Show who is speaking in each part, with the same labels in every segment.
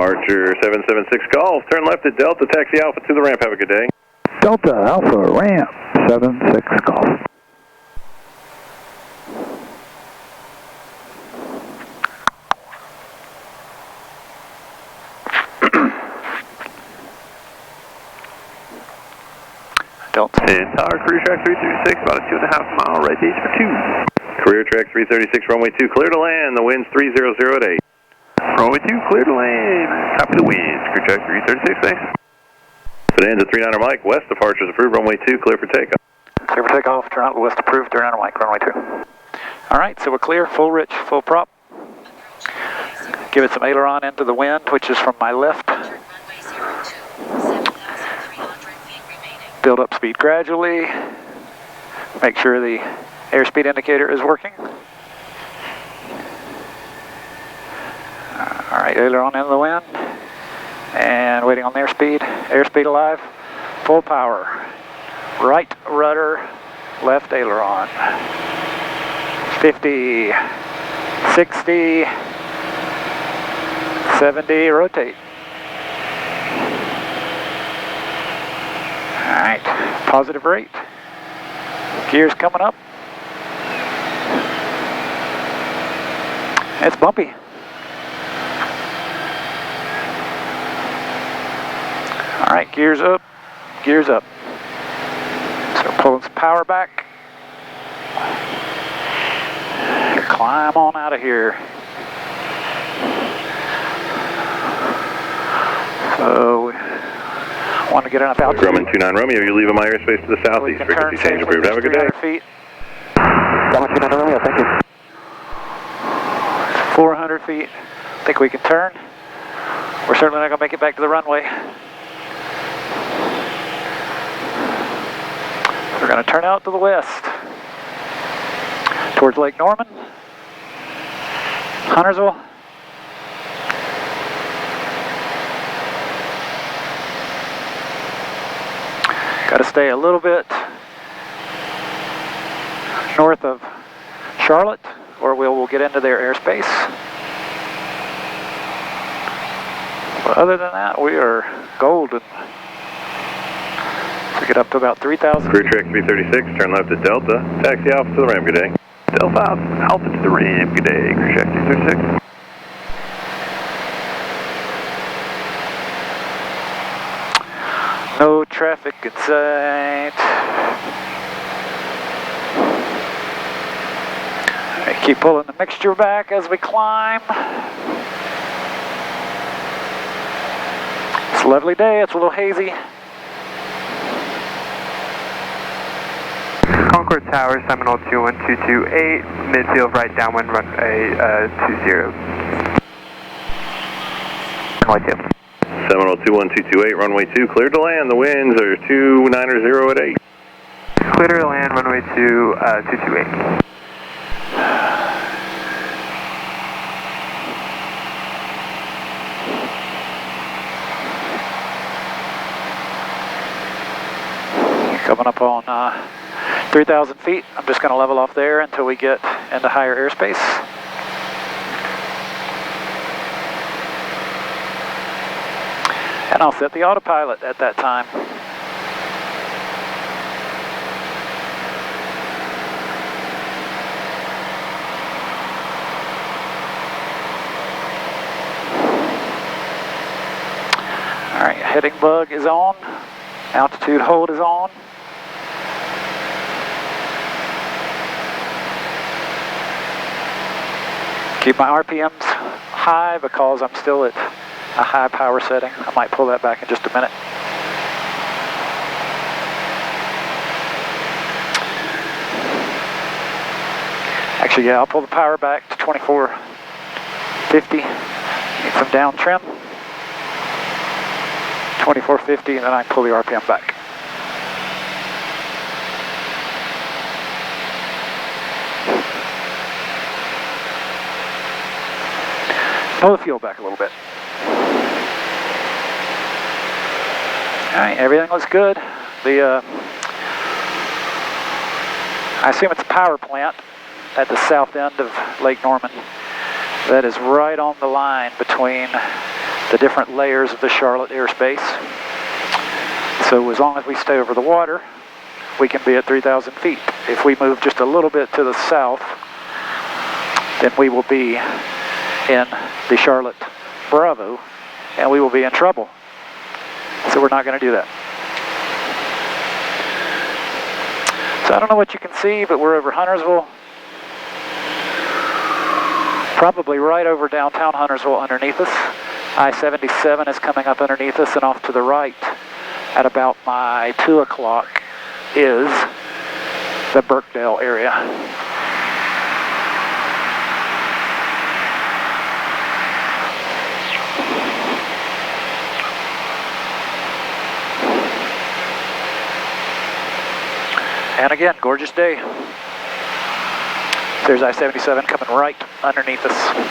Speaker 1: Departure 776 calls. Turn left at Delta, taxi Alpha to the ramp. Have a good day.
Speaker 2: Delta Alpha ramp 76 calls.
Speaker 3: Delta.
Speaker 1: Tower, career track 336, about a 2.5 mile right gauge for 2. Career track 336, runway 2, clear to land. The wind's 300 at 8. Runway 2, clear to land. Copy the winds. Career track 336, thanks. Bonanza 39er Mike, west departures approved, runway 2, clear for takeoff.
Speaker 3: Clear for takeoff, turn out west approved, 39er Mike, runway 2. Alright, so we're clear, full rich, full prop. Give it some aileron into the wind, which is from my left. Build up speed gradually. Make sure the airspeed indicator is working. Alright, aileron into the wind. And waiting on the airspeed. Airspeed alive. Full power. Right rudder, left aileron. 50, 60, 70, rotate. Alright, positive rate. Gears coming up. It's bumpy. Alright, gears up, gears up. So pulling some power back. Climb on out of here. So, want to get enough altitude.
Speaker 1: Grumman 29 Romeo, you're leaving my airspace to the southeast. Frequency change approved. Have a good day.
Speaker 3: Feet.
Speaker 2: Grumman 29 Romeo, thank you.
Speaker 3: 400 feet. Think we can turn. We're certainly not going to make it back to the runway. We're going to turn out to the west. Towards Lake Norman. Huntersville. Got to stay a little bit north of Charlotte, or we'll get into their airspace. But other than that, we are golden. So get up to about 3,000.
Speaker 1: Career track 336, turn left at Delta. Taxi Alpha to the ramp, good day. Delta Alpha to the ramp, good day. Career track 336.
Speaker 3: No traffic in sight. I keep pulling the mixture back as we climb. It's a lovely day, it's a little hazy.
Speaker 4: Concord Tower, Seminole 21228, midfield right downwind runway 20. Runway 2.
Speaker 1: Seminole 21228, runway 2, cleared to land. The winds are 290 at 8.
Speaker 4: Clear to land, runway 2, 228.
Speaker 3: Coming up on 3,000 feet. I'm just going to level off there until we get into higher airspace. And I'll set the autopilot at that time. All right, heading bug is on. Altitude hold is on. Keep my RPMs high because I'm still at a high power setting. I might pull that back in just a minute. Actually, yeah, I'll pull the power back to 2450. Need some down trim. 2450, and then I can pull the RPM back. Pull the fuel back a little bit. Alright, everything looks good. I assume it's a power plant at the south end of Lake Norman. That is right on the line between the different layers of the Charlotte airspace. So as long as we stay over the water, we can be at 3,000 feet. If we move just a little bit to the south, then we will be in the Charlotte Bravo, and we will be in trouble. So we're not going to do that. So I don't know what you can see, but we're over Huntersville. Probably right over downtown Huntersville underneath us. I-77 is coming up underneath us, and off to the right at about my 2 o'clock is the Birkdale area. And again, gorgeous day. There's I-77 coming right underneath us.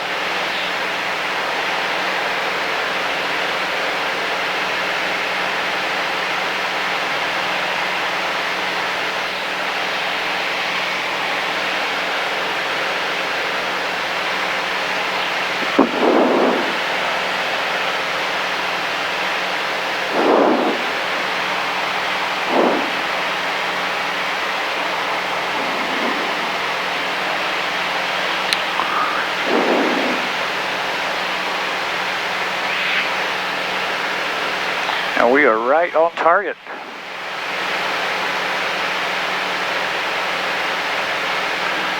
Speaker 3: And we are right on target.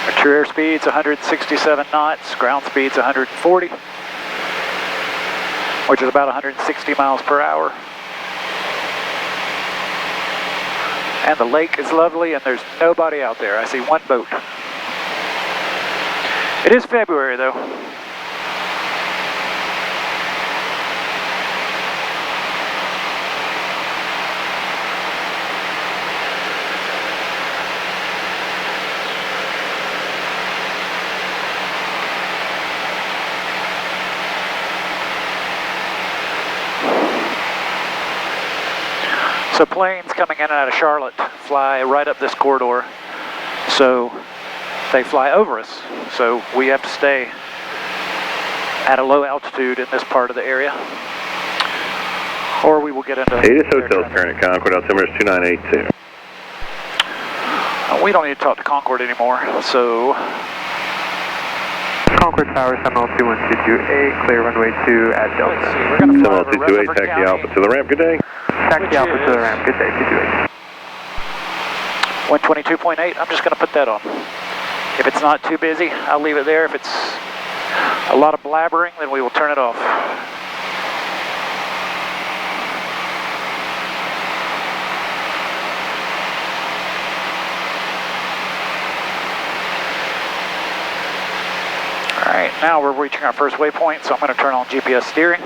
Speaker 3: Our true air speed's 167 knots, ground speed's 140, which is about 160 miles per hour. And the lake is lovely, and there's nobody out there. I see one boat. It is February, though. So planes coming in and out of Charlotte fly right up this corridor, so they fly over us. So we have to stay at a low altitude in this part of the area, or we will get into...
Speaker 1: Atis Hotel, current Concord, altimeter is 2982.
Speaker 3: We don't need to talk to Concord anymore, so...
Speaker 4: Concord Tower, Seminole 21228, clear runway 2 at Delta.
Speaker 3: Let's see, we're going to fly over
Speaker 1: Seminole 228,
Speaker 3: Rutherford
Speaker 1: taxi
Speaker 3: County.
Speaker 1: Alpha to the ramp, good day.
Speaker 4: Taxi Alpha to the ramp, good day, 228.
Speaker 3: 122.8, I'm just going to put that on. If it's not too busy, I'll leave it there. If it's a lot of blabbering, then we will turn it off. Alright, now we're reaching our first waypoint, so I'm going to turn on GPS steering.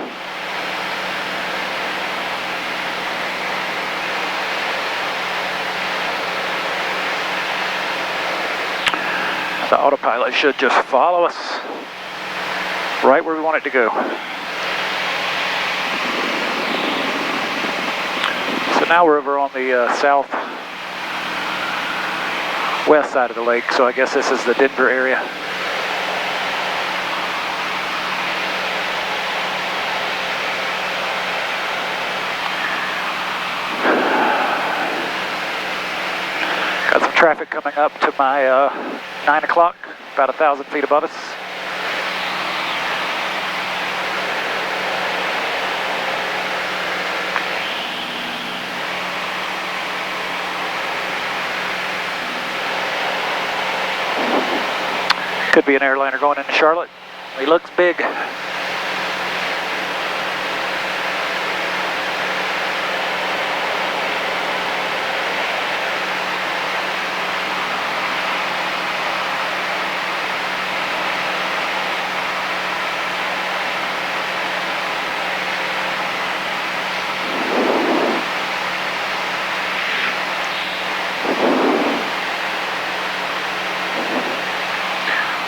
Speaker 3: The autopilot should just follow us right where we want it to go. So now we're over on the southwest side of the lake, so I guess this is the Denver area. Got some traffic coming up to my 9 o'clock, about 1,000 feet above us. Could be an airliner going into Charlotte. He looks big.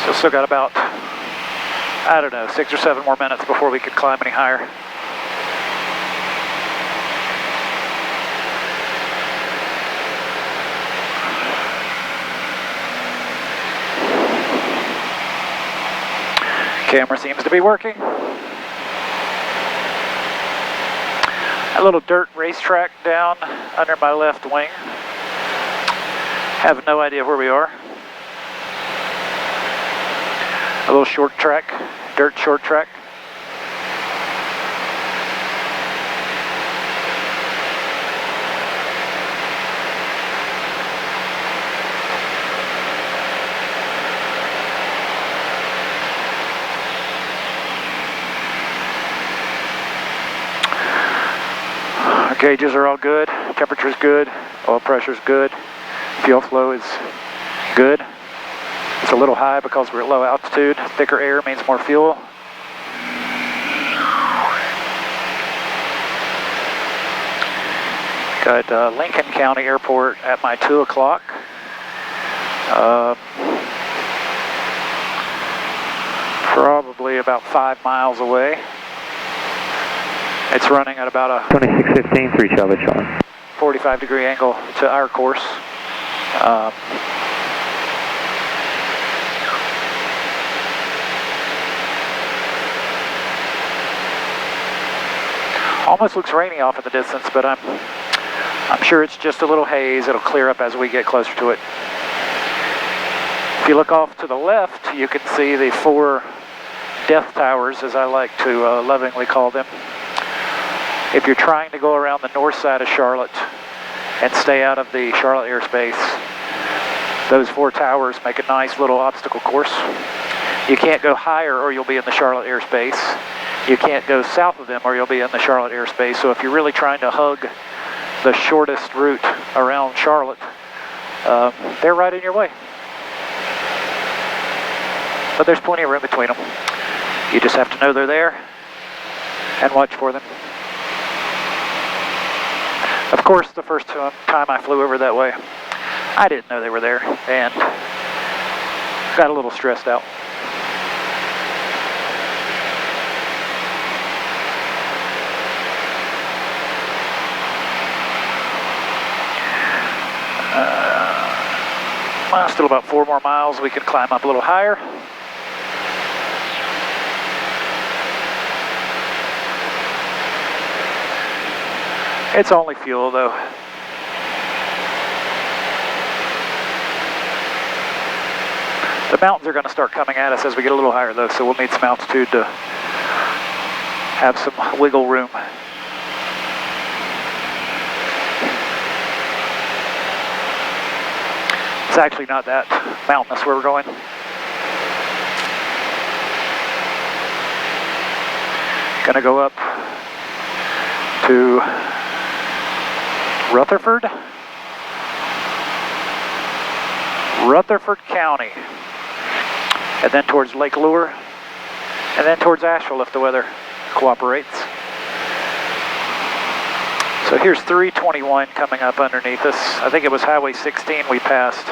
Speaker 3: So still got about, I don't know, 6 or 7 more minutes before we could climb any higher. Camera seems to be working. A little dirt racetrack down under my left wing. Have no idea where we are. A little short track, dirt short track. Gauges are all good, temperature's good, oil pressure's good, fuel flow is good. It's a little high because we're at low altitude. Thicker air means more fuel. Got Lincoln County Airport at my 2 o'clock. Probably about 5 miles away. It's running at about a
Speaker 2: 2615, 3 Charlie Charlie.
Speaker 3: 45-degree angle to our course. Almost looks rainy off in the distance, but I'm sure it's just a little haze. It'll clear up as we get closer to it. If you look off to the left, you can see the 4 death towers, as I like to lovingly call them. If you're trying to go around the north side of Charlotte and stay out of the Charlotte airspace, those 4 towers make a nice little obstacle course. You can't go higher or you'll be in the Charlotte airspace. You can't go south of them or you'll be in the Charlotte airspace. So if you're really trying to hug the shortest route around Charlotte, they're right in your way. But there's plenty of room between them. You just have to know they're there and watch for them. Of course, the first time I flew over that way, I didn't know they were there and got a little stressed out. Still about 4 more miles. We can climb up a little higher. It's only fuel though. The mountains are going to start coming at us as we get a little higher though, so we'll need some altitude to have some wiggle room. It's actually not that mountainous where we're going. Gonna go up to Rutherford County, and then towards Lake Lure, and then towards Asheville if the weather cooperates. So here's 321 coming up underneath us. I think it was Highway 16 we passed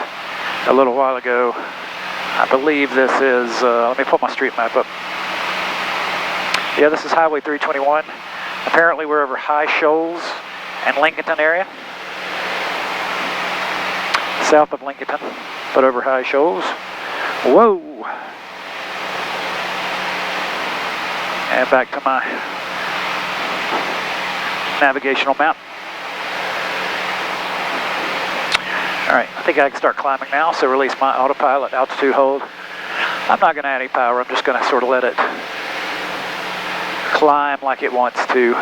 Speaker 3: a little while ago. I believe this is, let me pull my street map up. Yeah, this is Highway 321. Apparently we're over High Shoals and Lincolnton area. South of Lincolnton, but over High Shoals. Whoa! And back to my navigational map. Alright, I think I can start climbing now, so release my autopilot, altitude hold. I'm not going to add any power, I'm just going to sort of let it climb like it wants to.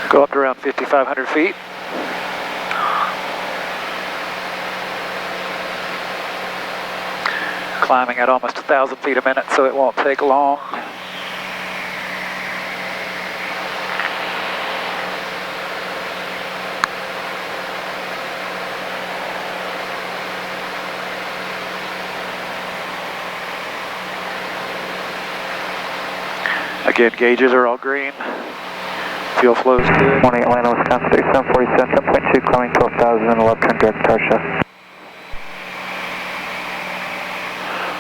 Speaker 3: Go up to around 5,500 feet. Climbing at almost 1,000 feet a minute, so it won't take long. Again, gauges are all green. Fuel flow's good.
Speaker 5: Morning, Atlanta, Wisconsin, 3747, 10.2, climbing 12,000 and left turn direct car shaft.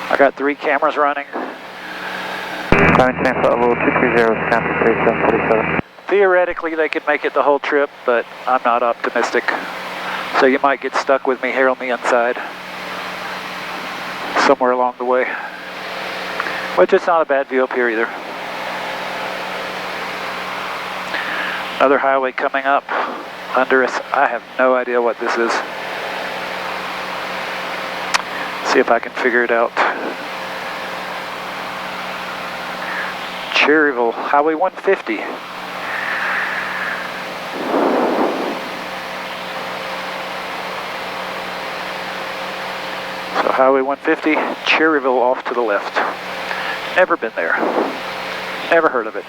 Speaker 3: I got 3 cameras running.
Speaker 5: Climbing 10 foot level 230, Wisconsin, 3747.
Speaker 3: Theoretically, they could make it the whole trip, but I'm not optimistic. So you might get stuck with me here on the inside, somewhere along the way. Which is not a bad view up here either. Another highway coming up under us. I have no idea what this is. See if I can figure it out. Cherryville, Highway 150. So Highway 150, Cherryville off to the left. Never been there. Never heard of it.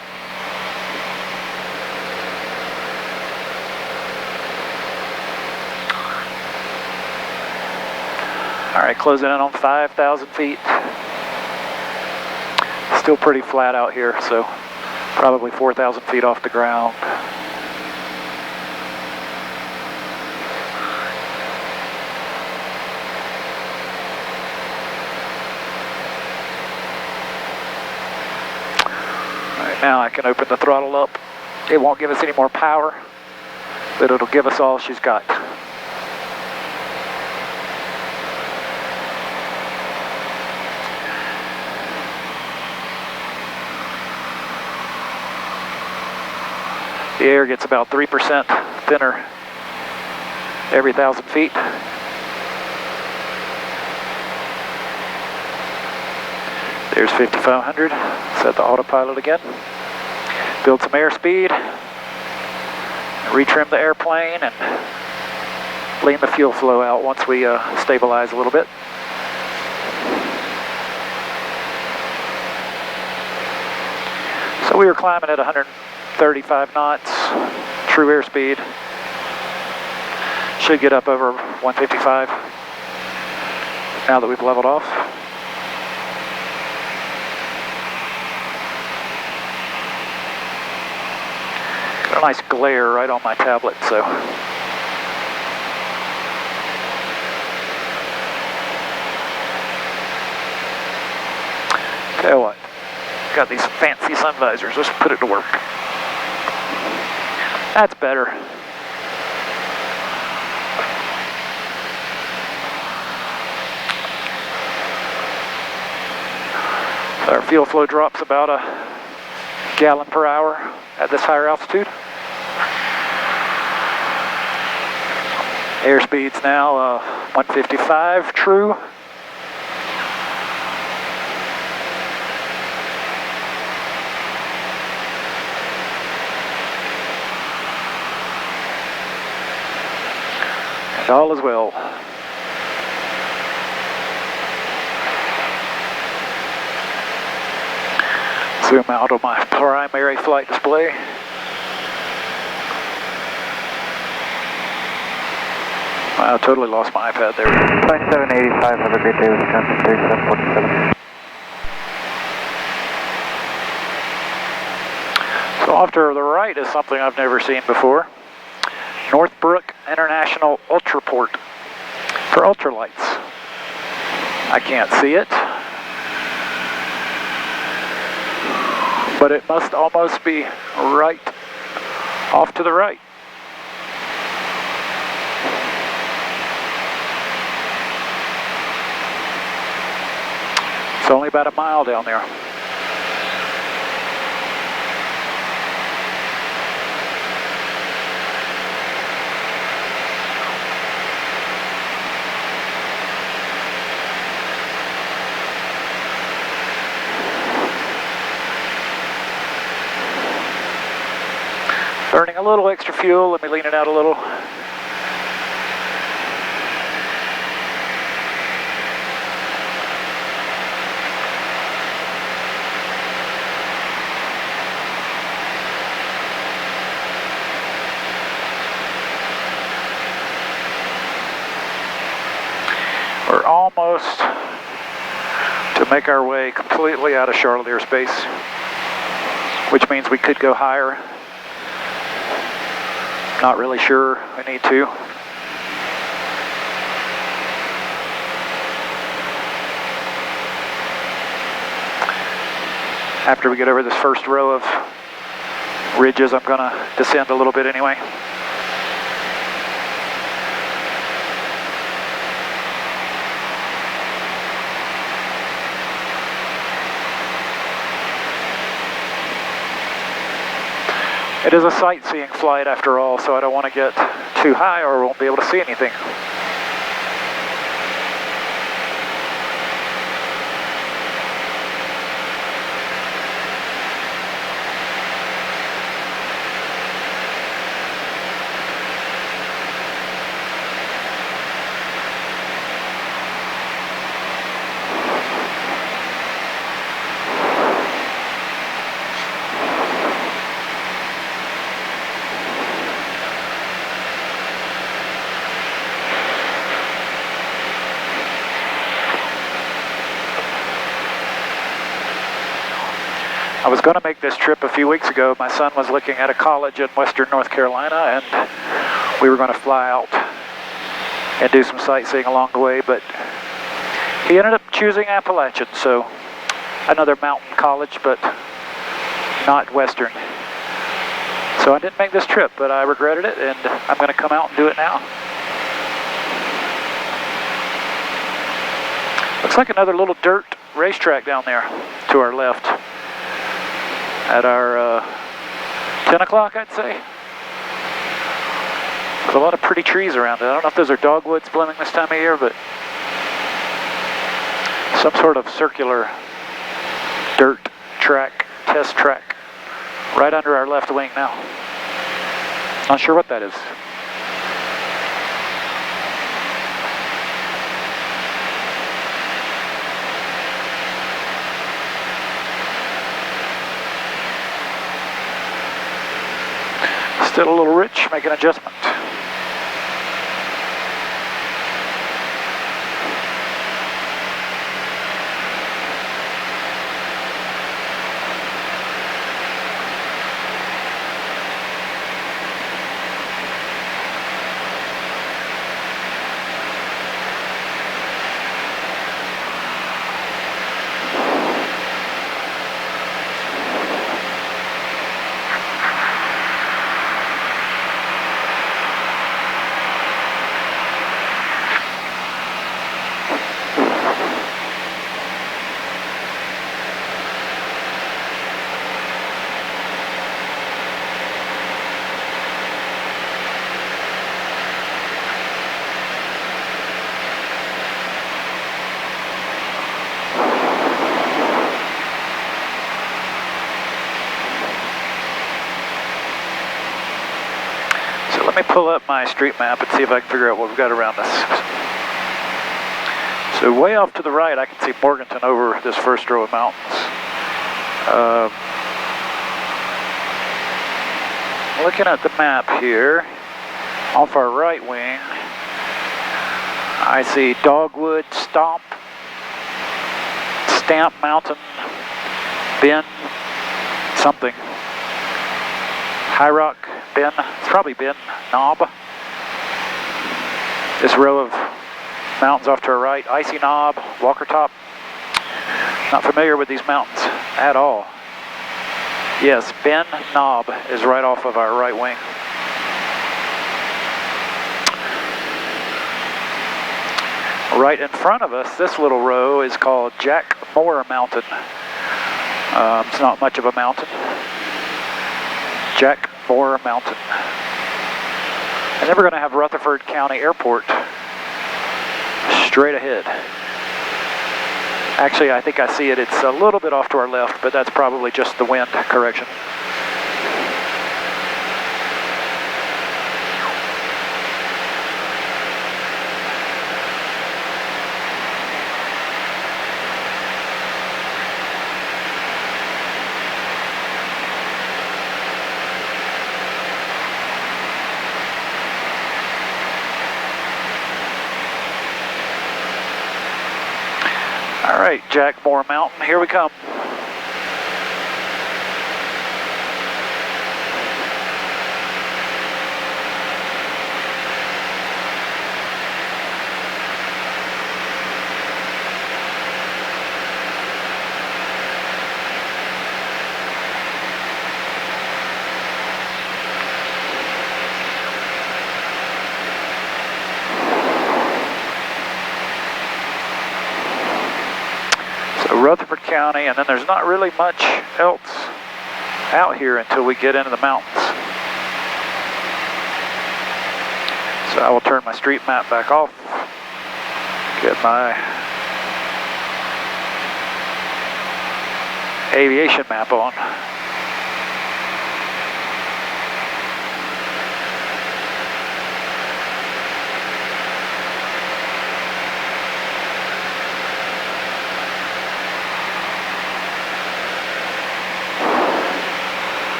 Speaker 3: Alright, closing in on 5,000 feet. Still pretty flat out here, so probably 4,000 feet off the ground. Alright, now I can open the throttle up. It won't give us any more power, but it'll give us all she's got. The air gets about 3% thinner every 1,000 feet. There's 5,500. Set the autopilot again. Build some airspeed. Retrim the airplane and lean the fuel flow out once we stabilize a little bit. So we were climbing at 135 knots, true airspeed. Should get up over 155 now that we've leveled off. Got a nice glare right on my tablet, so. Tell you what, got these fancy sun visors, let's put it to work. That's better. Our fuel flow drops about a gallon per hour at this higher altitude. Airspeed's now 155 true. And all is well. Zoom out on my primary flight display. I totally lost my iPad there.
Speaker 5: 5785, have a great day, Wisconsin, 3747.
Speaker 3: So off to the right is something I've never seen before. Northbrook International Ultraport for ultralights. I can't see it, but it must almost be right off to the right. It's only about a mile down there. Burning a little extra fuel, let me lean it out a little. We're almost to make our way completely out of Charlotte airspace, which means we could go higher Not really sure we need to. After we get over this first row of ridges, I'm going to descend a little bit anyway. It is a sightseeing flight after all, so I don't want to get too high or we won't be able to see anything. I was going to make this trip a few weeks ago. My son was looking at a college in western North Carolina, and we were going to fly out and do some sightseeing along the way, but he ended up choosing Appalachian, so another mountain college, but not western. So I didn't make this trip, but I regretted it, and I'm going to come out and do it now. Looks like another little dirt racetrack down there to our left. At our 10 o'clock, I'd say. There's a lot of pretty trees around it. I don't know if those are dogwoods blooming this time of year, but some sort of circular dirt track, test track, right under our left wing now. Not sure what that is. Still a little rich, make an adjustment. Let me pull up my street map and see if I can figure out what we've got around us. So way off to the right, I can see Morganton over this first row of mountains. Looking at the map here, off our right wing, I see Dogwood, Stamp Mountain, Bend, something. High Rock, Bend, it's probably Bend, Knob. This row of mountains off to our right, Icy Knob, Walker Top. Not familiar with these mountains at all. Yes, Bend Knob is right off of our right wing. Right in front of us, this little row is called Jack Moore Mountain. It's not much of a mountain. Jack Moore Mountain. And then we're going to have Rutherford County Airport straight ahead. Actually, I think I see it. It's a little bit off to our left, but that's probably just the wind correction. All right, Jack Moore Mountain, here we come. Rutherford County, and then there's not really much else out here until we get into the mountains. So I will turn my street map back off, get my aviation map on.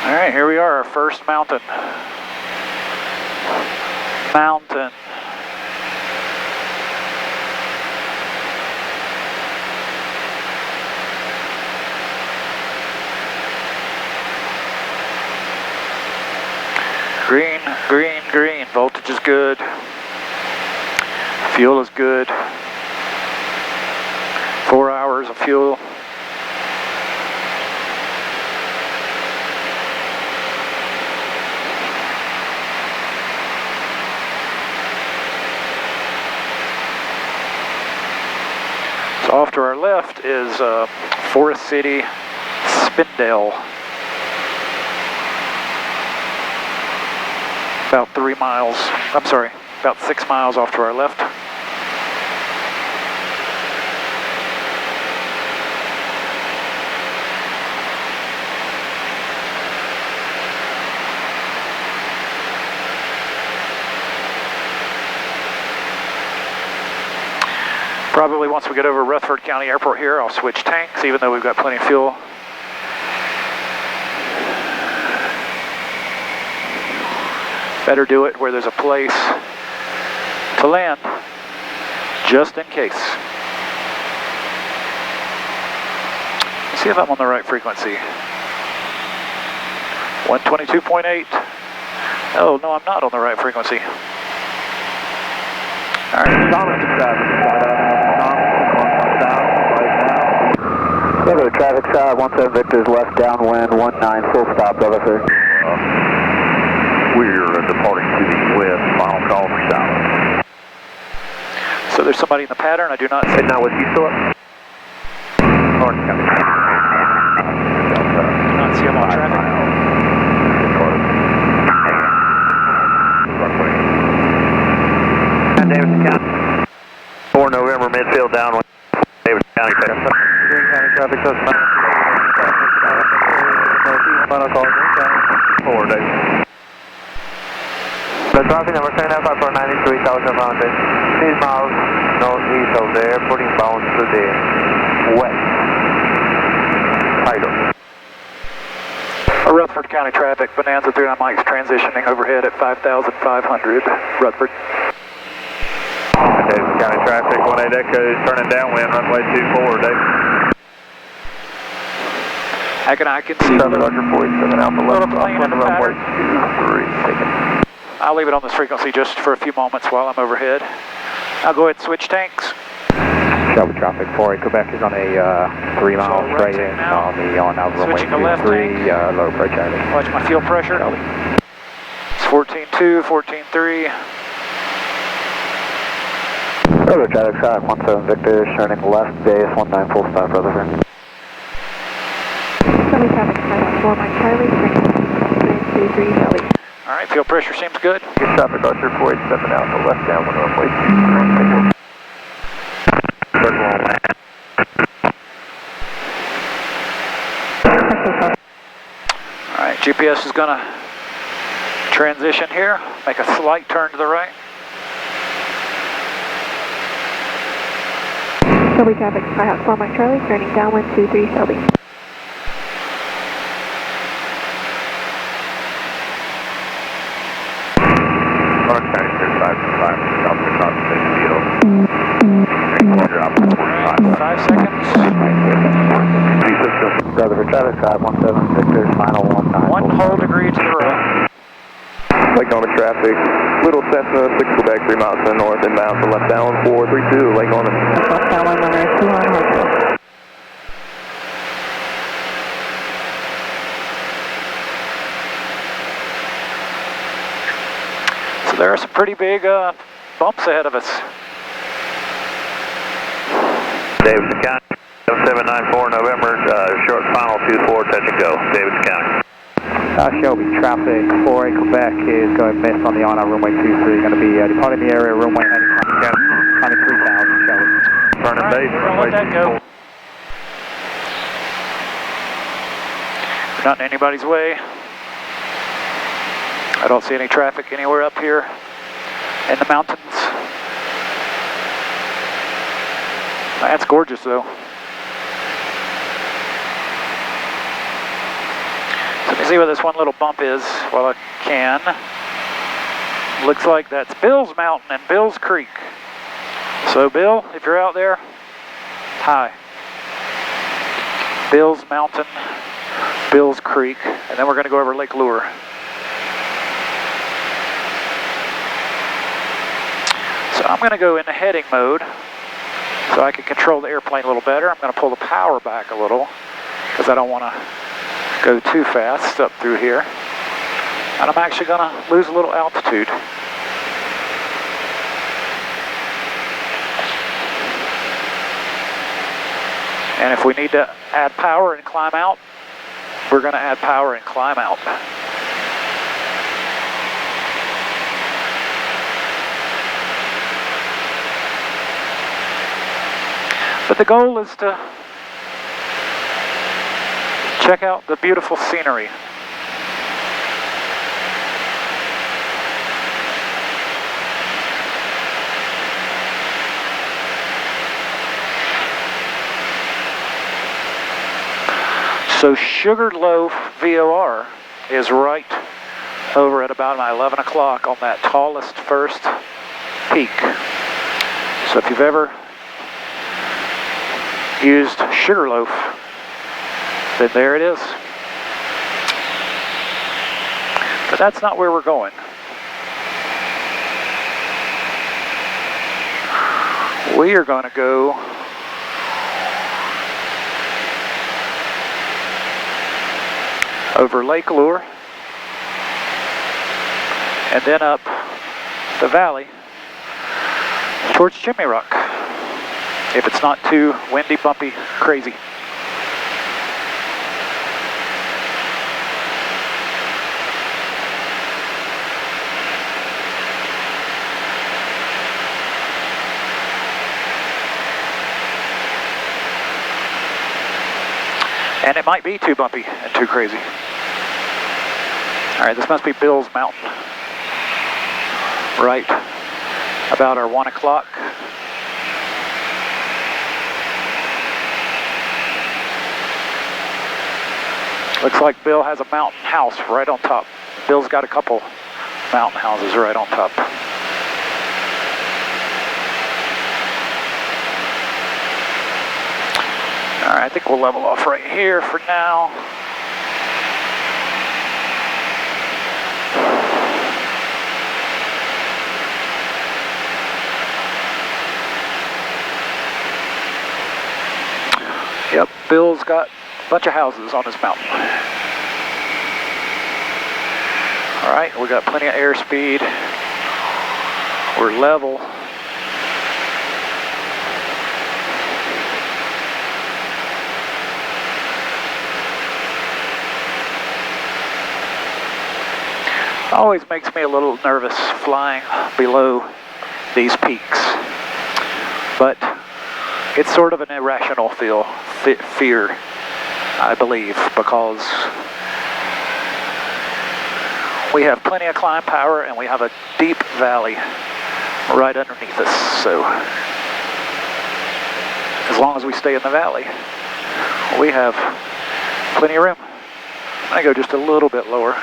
Speaker 3: All right, here we are, our first mountain. Mountain. Green, green, green. Voltage is good. Fuel is good. 4 hours of fuel. So off to our left is Forest City, Spindale. About 3 miles, I'm sorry, about 6 miles off to our left. Probably once we get over Rutherford County Airport here, I'll switch tanks, even though we've got plenty of fuel. Better do it where there's a place to land, just in case. See if I'm on the right frequency. 122.8. Oh, no, I'm not on the right frequency. All right,
Speaker 2: Regular traffic side, 17 Victor's left downwind, 19 full stop, Rutherford.
Speaker 1: We're departing to the west, final call for Charlotte.
Speaker 3: So there's somebody in the pattern, I do not see.
Speaker 1: Now, was he still up? North coming.
Speaker 3: Do not see him on traffic.
Speaker 1: Davidson County. 4 November, midfield downwind. Davidson County.
Speaker 5: Green County traffic, just final call, Green County.
Speaker 1: 4, David.
Speaker 5: The traffic number 795 southbound, 6 miles northeast of the airport, inbound to the west. Idle.
Speaker 3: Rutherford County traffic, Bonanza 39 mics transitioning overhead at 5,500, Rutherford.
Speaker 1: Davidson County traffic, 18 Echoes, turning downwind, runway 24, David.
Speaker 3: I can see
Speaker 5: Southern Roger 47 Alpha,
Speaker 3: little
Speaker 5: left
Speaker 3: plane in the
Speaker 5: runway
Speaker 3: pattern.
Speaker 5: 23, taken.
Speaker 3: I'll leave it on this frequency just for a few moments while I'm overhead. I'll go ahead and switch tanks.
Speaker 2: Shelby traffic, 48 Quebec is on a 3 mile
Speaker 3: So
Speaker 2: straight
Speaker 3: right
Speaker 2: in
Speaker 3: now.
Speaker 2: on Alpha runway
Speaker 3: Switching to left
Speaker 2: 23, low approach Charlie.
Speaker 3: Watch my fuel pressure. It's 14.2, 14.3.
Speaker 2: Regular traffic side, 17 Victor, turning left, base, 19 full stop, Rutherford.
Speaker 6: Shelby traffic, 4 Mike Charlie, 323 Shelby.
Speaker 3: All right, fuel pressure seems good.
Speaker 5: Good traffic, Roger 47 Alpha, left downwind, runway 23,
Speaker 1: Circle on land.
Speaker 3: All right, GPS is gonna transition here, make a slight turn to the right.
Speaker 6: Shelby traffic, 4 Mike Charlie, turning downwind 23 Shelby.
Speaker 1: North County 35, South Dakota State Field. Drop
Speaker 3: 5 seconds.
Speaker 2: Rutherford traffic side, 17 Victor, final 19.
Speaker 3: One whole degree to the right.
Speaker 4: Lake Norman traffic, Little Cessna, 6 Quebec, 3 miles to the north, inbound to left downwind 432, Lake Norman.
Speaker 6: Left downwind, runway 2 on Hotel.
Speaker 3: So there are some pretty big bumps ahead of us.
Speaker 5: Davidson County, 794 November, short final 24, touch and go, Davidson County.
Speaker 3: Shelby, traffic 4A Quebec is going missed on the on-out runway 23, going to be departing the area, runway heading climbing 3000, Shelby.
Speaker 5: Vernon
Speaker 3: All right,
Speaker 5: base,
Speaker 3: we're going to let that go. We're not in anybody's way. I don't see any traffic anywhere up here in the mountains. That's gorgeous though. So let me see what this one little bump is while I can. Looks like that's Bill's Mountain and Bill's Creek. So Bill, if you're out there, hi. Bill's Mountain, Bill's Creek, and then we're going to go over Lake Lure. So I'm going to go into heading mode so I can control the airplane a little better. I'm going to pull the power back a little because I don't want to go too fast up through here. And I'm actually going to lose a little altitude. And if we need to add power and climb out, we're going to add power and climb out. But the goal is to check out the beautiful scenery. So Sugarloaf VOR is right over at about 11 o'clock on that tallest first peak. So if you've ever used Sugarloaf, then there it is. But that's not where we're going. We are going to go over Lake Lure and then up the valley towards Chimney Rock, if it's not too windy, bumpy, crazy. And it might be too bumpy and too crazy. All right, this must be Bill's Mountain. Right about our 1 o'clock. Looks like Bill has a mountain house right on top. Bill's got a couple mountain houses right on top. All right, I think we'll level off right here for now. Yep, Bill's got a bunch of houses on this mountain. All right, we got plenty of airspeed. We're level. Always makes me a little nervous flying below these peaks, but it's sort of an irrational fear, I believe, because we have plenty of climb power and we have a deep valley right underneath us. So as long as we stay in the valley, we have plenty of room. I go just a little bit lower.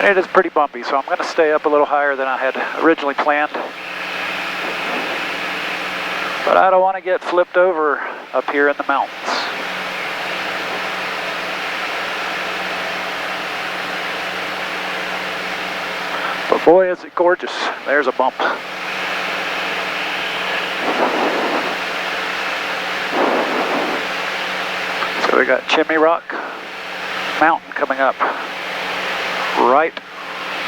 Speaker 3: And it is pretty bumpy, so I'm going to stay up a little higher than I had originally planned. But I don't want to get flipped over up here in the mountains. But boy, is it gorgeous. There's a bump. So we got Chimney Rock Mountain coming up right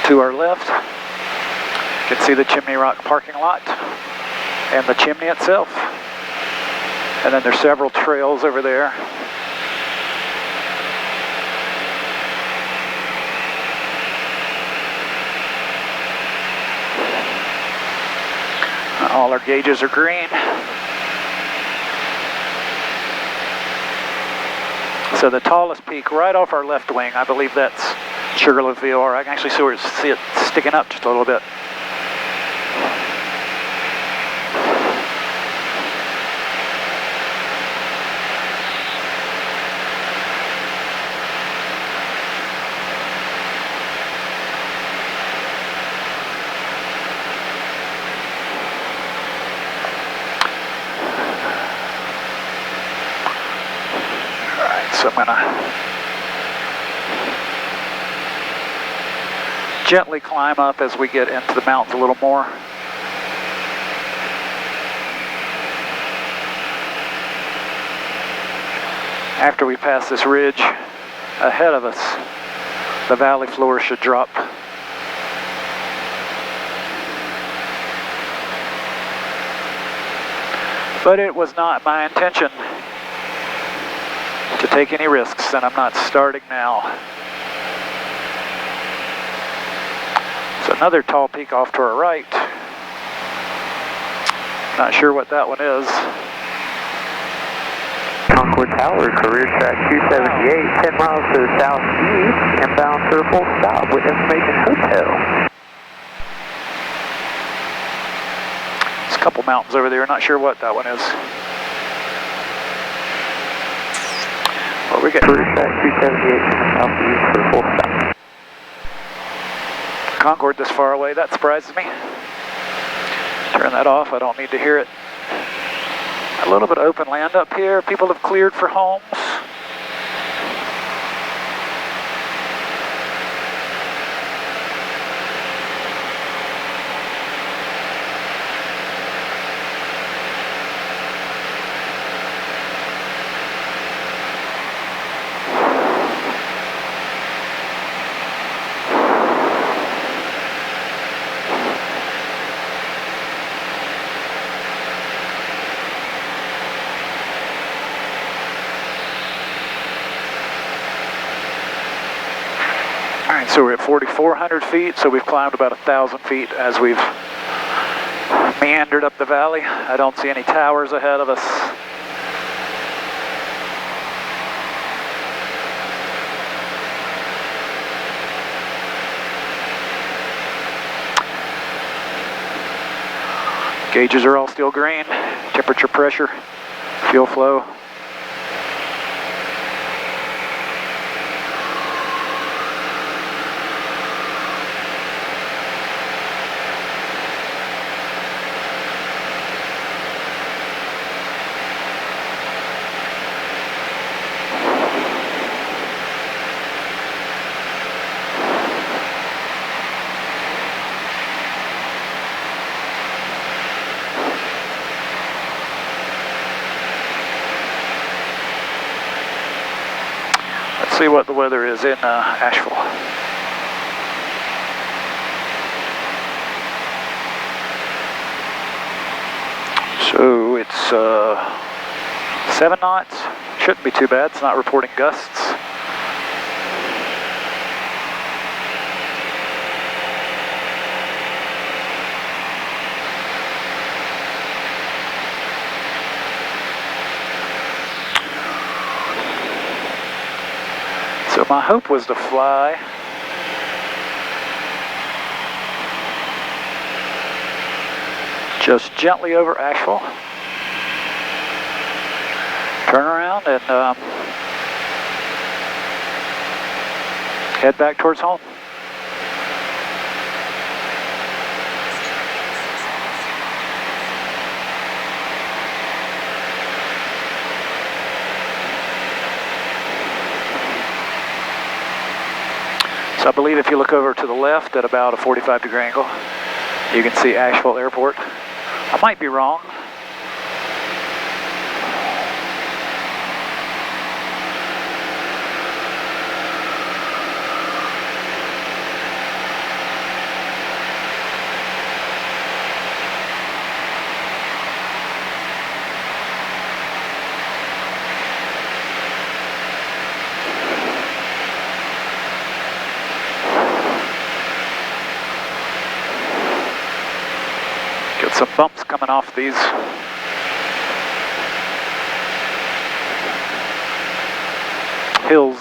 Speaker 3: to our left. You can see the Chimney Rock parking lot and the chimney itself. And then there's several trails over there. All our gauges are green. So the tallest peak right off our left wing, I believe that's Sugarloafville, or I can actually see it sticking up just a little bit. So I'm going to gently climb up as we get into the mountains a little more. After we pass this ridge ahead of us, the valley floor should drop. But it was not my intention to take any risks, and I'm not starting now. So another tall peak off to our right. Not sure what that one is.
Speaker 5: Concord Tower, career track 278, 10 miles to the southeast, inbound for a full stop with information hotel.
Speaker 3: There's a couple mountains over there, not sure what that one is. Well, we got
Speaker 5: career track 278, southeast for a full stop.
Speaker 3: Concord this far away, that surprises me. Turn that off, I don't need to hear it. A little bit of open land up here, people have cleared for homes. Alright, so we're at 4,400 feet, so we've climbed about 1,000 feet as we've meandered up the valley. I don't see any towers ahead of us. Gauges are all still green. Temperature, pressure, fuel flow. Let's see what the weather is in Asheville. So it's 7 knots. Shouldn't be too bad. It's not reporting gusts. So my hope was to fly just gently over Asheville, turn around and head back towards home. So I believe if you look over to the left at about a 45-degree angle, you can see Asheville Airport. I might be wrong. Got some bumps coming off these. Hills.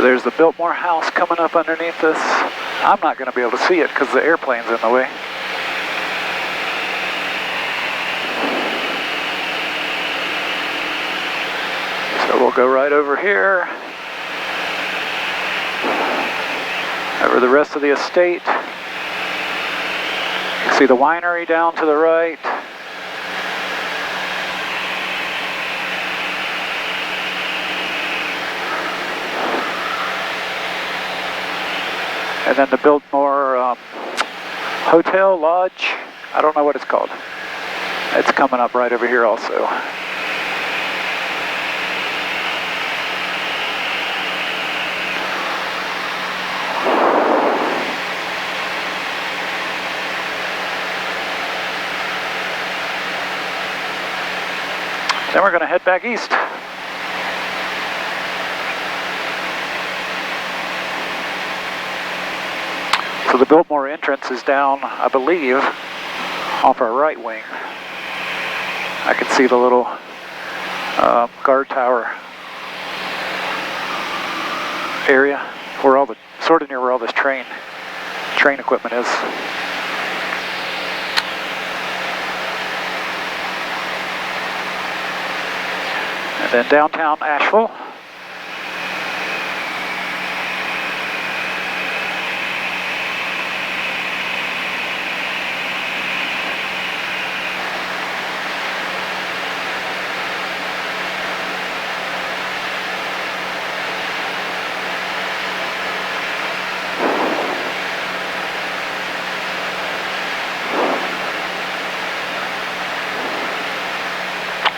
Speaker 3: There's the Biltmore House coming up underneath us. I'm not going to be able to see it because the airplane's in the way. So we'll go right over here, over the rest of the estate. You can see the winery down to the right. And then the Biltmore Hotel, Lodge, I don't know what it's called. It's coming up right over here also. Then we're going to head back east. So the Biltmore entrance is down, I believe, off our right wing. I can see the little guard tower area, where all the sort of near where all this train equipment is. And then downtown Asheville.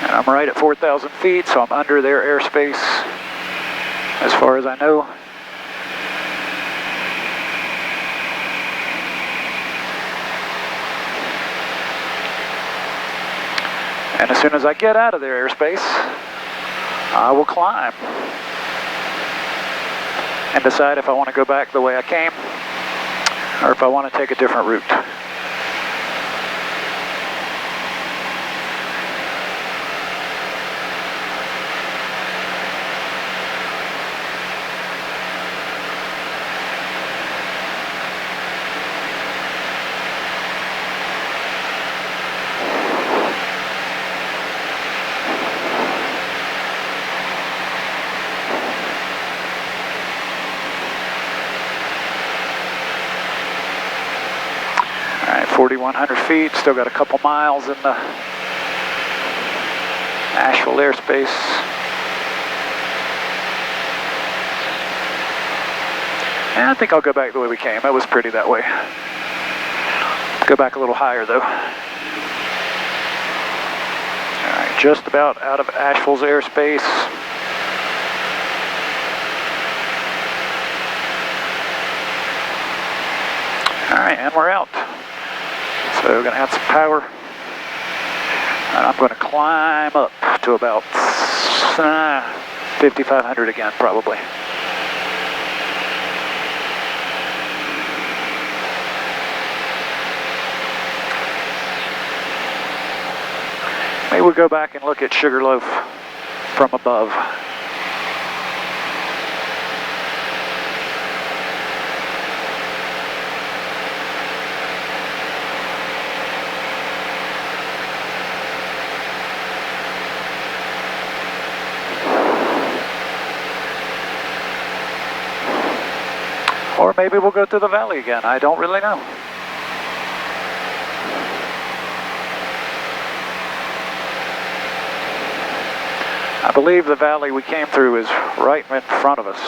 Speaker 3: I'm right at 4,000 feet, so I'm under their airspace as far as I know. And as soon as I get out of their airspace, I will climb and decide if I want to go back the way I came or if I want to take a different route. All right, 4,100 feet, still got a couple miles in the Asheville airspace. And I think I'll go back the way we came. It was pretty that way. Go back a little higher though. All right, just about out of Asheville's airspace. All right, and we're out. So we're gonna add some power. And I'm gonna climb up to about 5,500 again, probably. Maybe we'll go back and look at Sugarloaf from above. Or maybe we'll go through the valley again. I don't really know. I believe the valley we came through is right in front of us.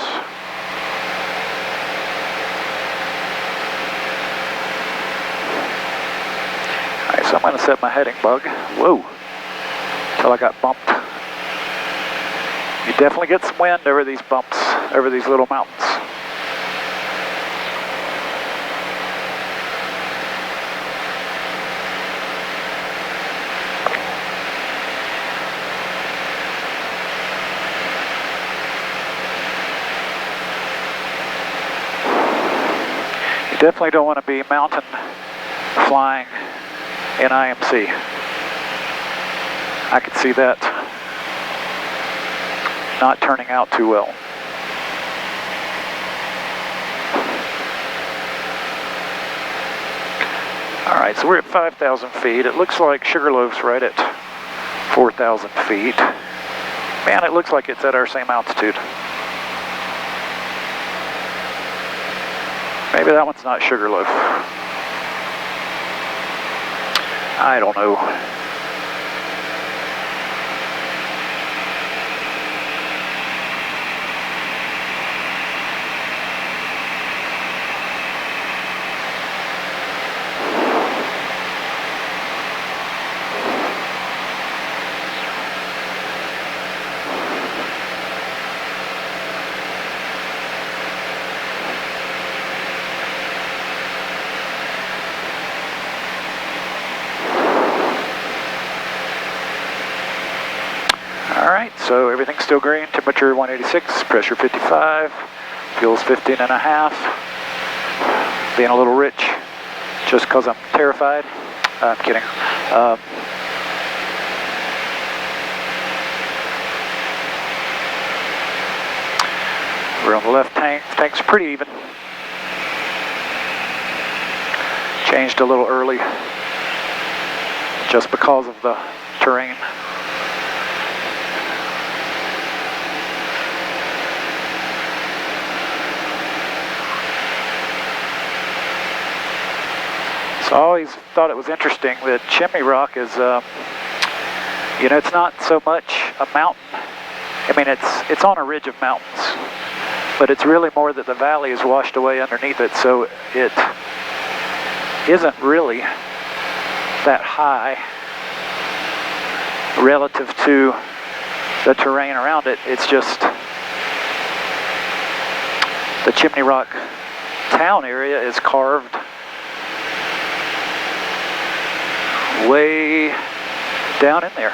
Speaker 3: All right, so I'm going to set my heading bug. Whoa, until I got bumped. You definitely get some wind over these bumps, over these little mountains. You definitely don't want to be mountain flying in IMC. I could see that not turning out too well. All right, so we're at 5,000 feet. It looks like Sugarloaf's right at 4,000 feet. Man, it looks like it's at our same altitude. Maybe that one's not Sugarloaf. I don't know. So everything's still green, temperature 186, pressure 55, fuel's 15.5. Being a little rich just because I'm terrified. I'm kidding. We're on the left tank. Tank's pretty even. Changed a little early just because of the terrain. So I always thought it was interesting that Chimney Rock is, you know, it's not so much a mountain. I mean, it's on a ridge of mountains, but it's really more that the valley is washed away underneath it, so it isn't really that high relative to the terrain around it. It's just the Chimney Rock town area is carved way down in there.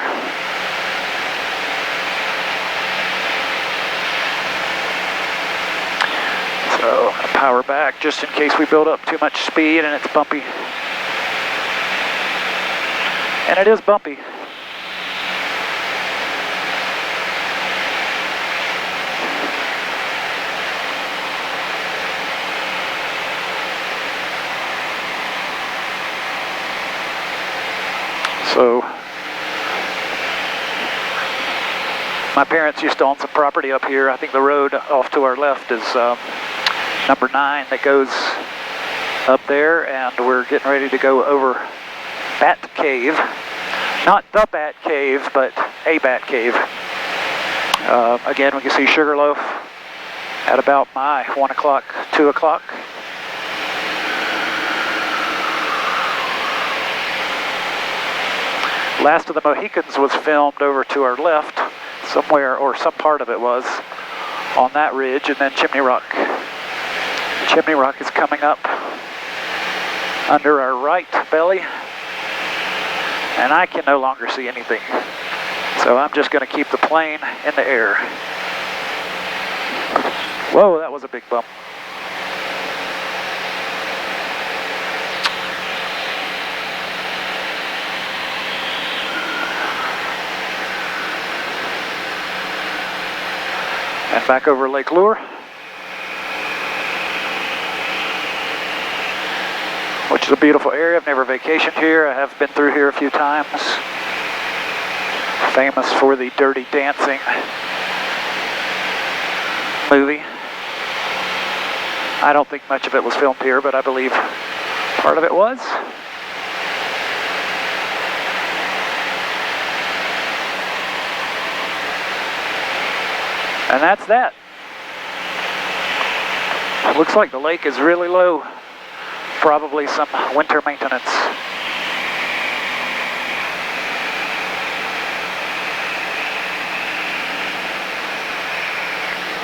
Speaker 3: So I'm going to power back just in case we build up too much speed and it's bumpy. And it is bumpy. So my parents used to own some property up here. I think the road off to our left is number 9 that goes up there, and we're getting ready to go over Bat Cave. Not the Bat Cave, but a Bat Cave. Again, we can see Sugarloaf at about 1 o'clock, 2 o'clock. Last of the Mohicans was filmed over to our left somewhere, or some part of it was on that ridge, and then Chimney Rock. Chimney Rock is coming up under our right belly, and I can no longer see anything. So I'm just going to keep the plane in the air. Whoa, that was a big bump. And back over Lake Lure, which is a beautiful area. I've never vacationed here. I have been through here a few times. Famous for the Dirty Dancing movie. I don't think much of it was filmed here, but I believe part of it was. And that's that. It looks like the lake is really low. Probably some winter maintenance.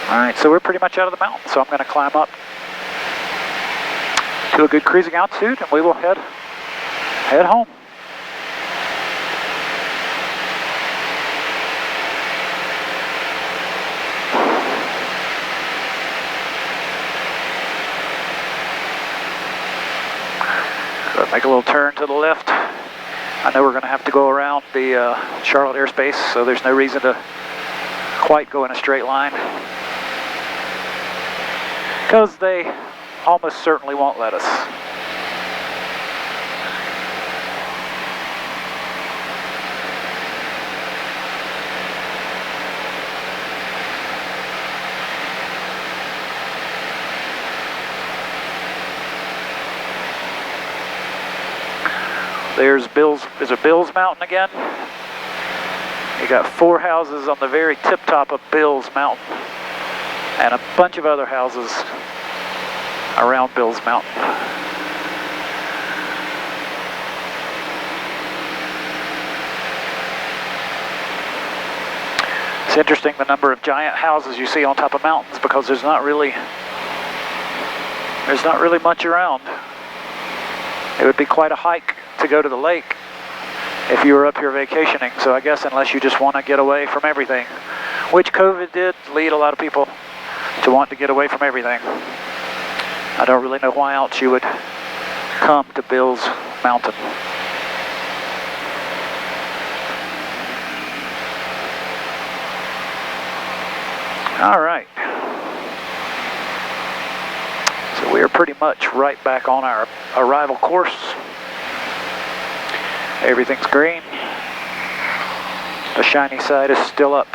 Speaker 3: Alright, so we're pretty much out of the mountain, so I'm going to climb up to a good cruising altitude, and we will head home. Make a little turn to the left. I know we're going to have to go around the Charlotte airspace, so there's no reason to quite go in a straight line, because they almost certainly won't let us. There's Bill's. Is it Bill's Mountain again? You got 4 houses on the very tip top of Bill's Mountain, and a bunch of other houses around Bill's Mountain. It's interesting the number of giant houses you see on top of mountains, because there's not really much around. It would be quite a hike to go to the lake if you were up here vacationing. So I guess unless you just want to get away from everything, which COVID did lead a lot of people to want to get away from everything. I don't really know why else you would come to Bill's Mountain. All right. So we are pretty much right back on our arrival course. Everything's green. The shiny side is still up.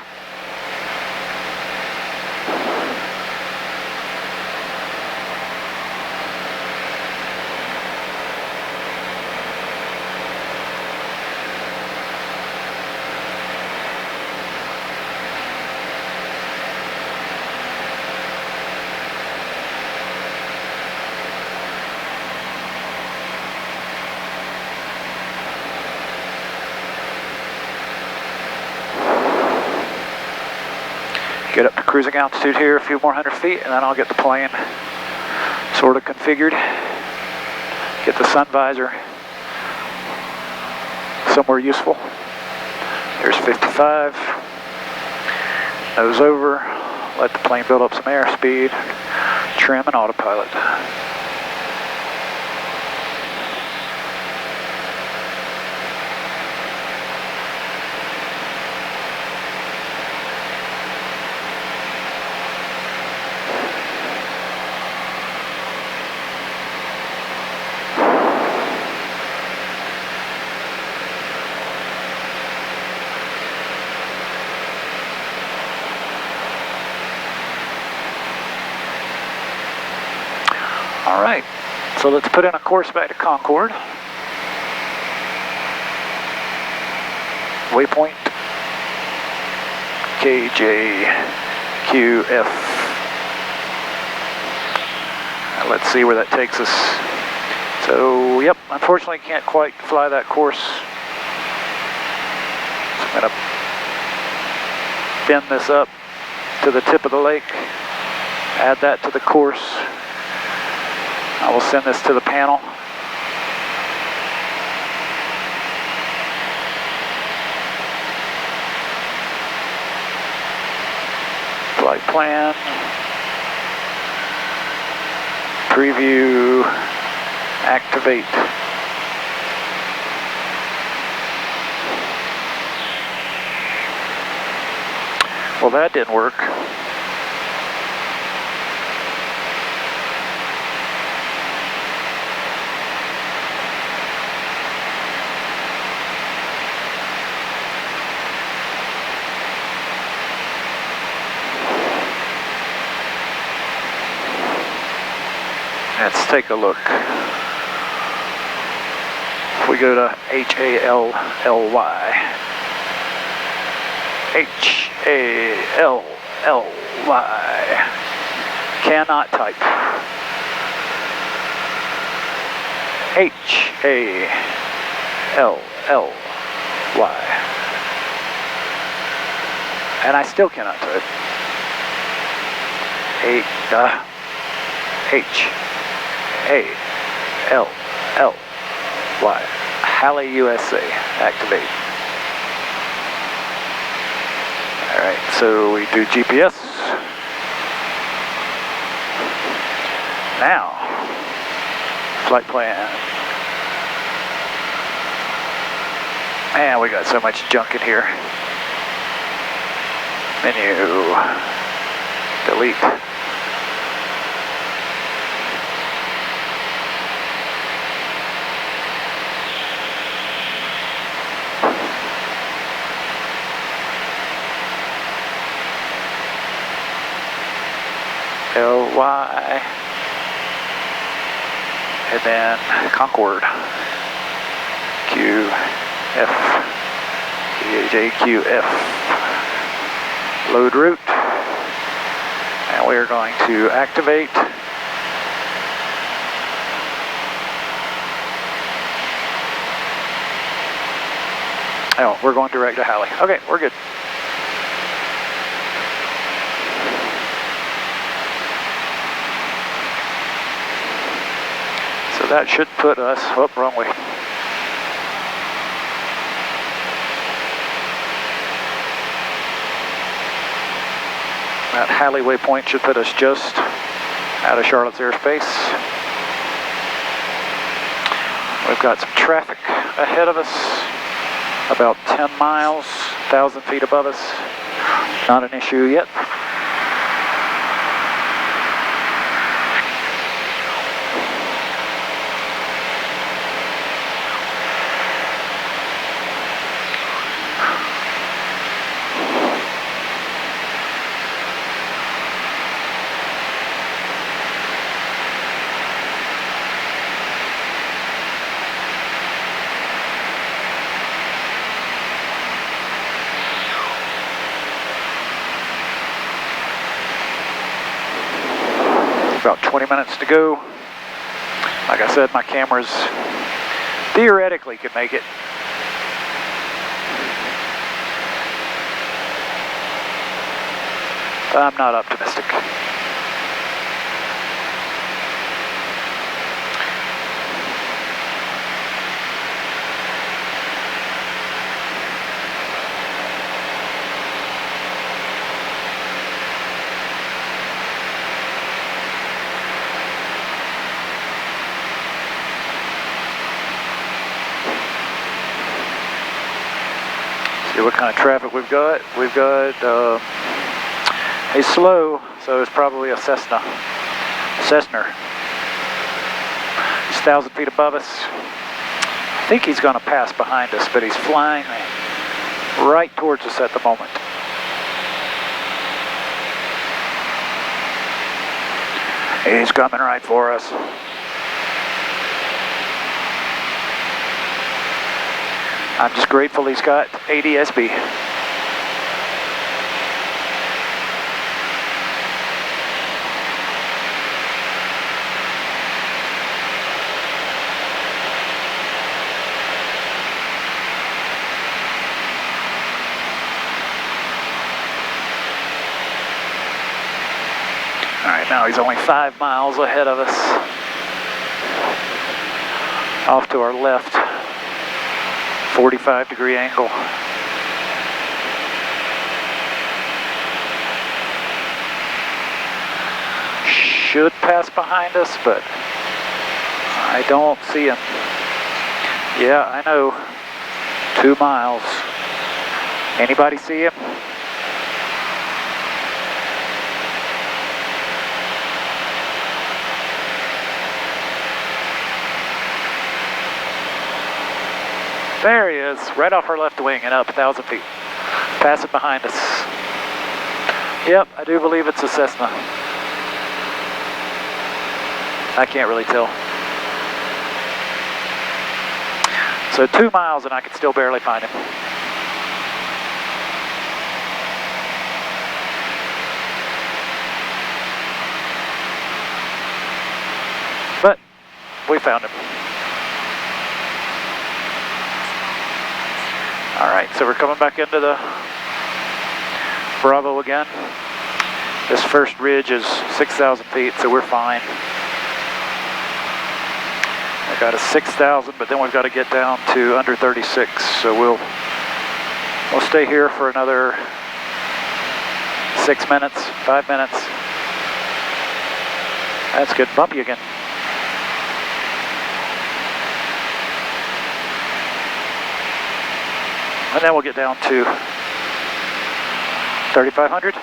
Speaker 3: Get up to cruising altitude here, a few more 100 feet, and then I'll get the plane sort of configured. Get the sun visor somewhere useful. There's 55. Nose over. Let the plane build up some airspeed. Trim and autopilot. All right, so let's put in a course back to Concord. Waypoint KJQF. Let's see where that takes us. So, yep, unfortunately can't quite fly that course. So I'm gonna bend this up to the tip of the lake, add that to the course. I will send this to the panel. Flight plan. Preview. Activate. Well, that didn't work. Let's take a look. If we go to HALLY. HALLY. Cannot type. HALLY. And I still cannot type. HALLY. Halley, USA. Activate. Alright, so we do GPS. Now, flight plan. Man, we got so much junk in here. Menu. Delete. LY, and then Concord, QF, JQF, load route, and we are going to activate. Oh, we're going direct to Halley. Okay, we're good. So that should put us, oh, wrong way. That Halley waypoint should put us just out of Charlotte's airspace. We've got some traffic ahead of us, about 10 miles, 1,000 feet above us. Not an issue yet. About 20 minutes to go. Like I said, my cameras theoretically could make it. But I'm not optimistic. what kind of traffic we've got. We've got a slow, so it's probably a Cessna. He's 1,000 feet above us. I think he's going to pass behind us, but he's flying right towards us at the moment. He's coming right for us. I'm just grateful he's got ADSB. Alright, now he's only 5 miles ahead of us. Off to our left. 45-degree angle. Should pass behind us, but I don't see him. Yeah, I know. 2 miles. Anybody see him? There he is, right off our left wing and up 1,000 feet. Passing behind us. Yep, I do believe it's a Cessna. I can't really tell. So 2 miles and I can still barely find him. But we found him. Alright, so we're coming back into the Bravo again. This first ridge is 6,000 feet, so we're fine. I got a 6,000, but then we've got to get down to under 36, so we'll stay here for another 6 minutes, 5 minutes. That's good, bumpy again. And then we'll get down to 3,500.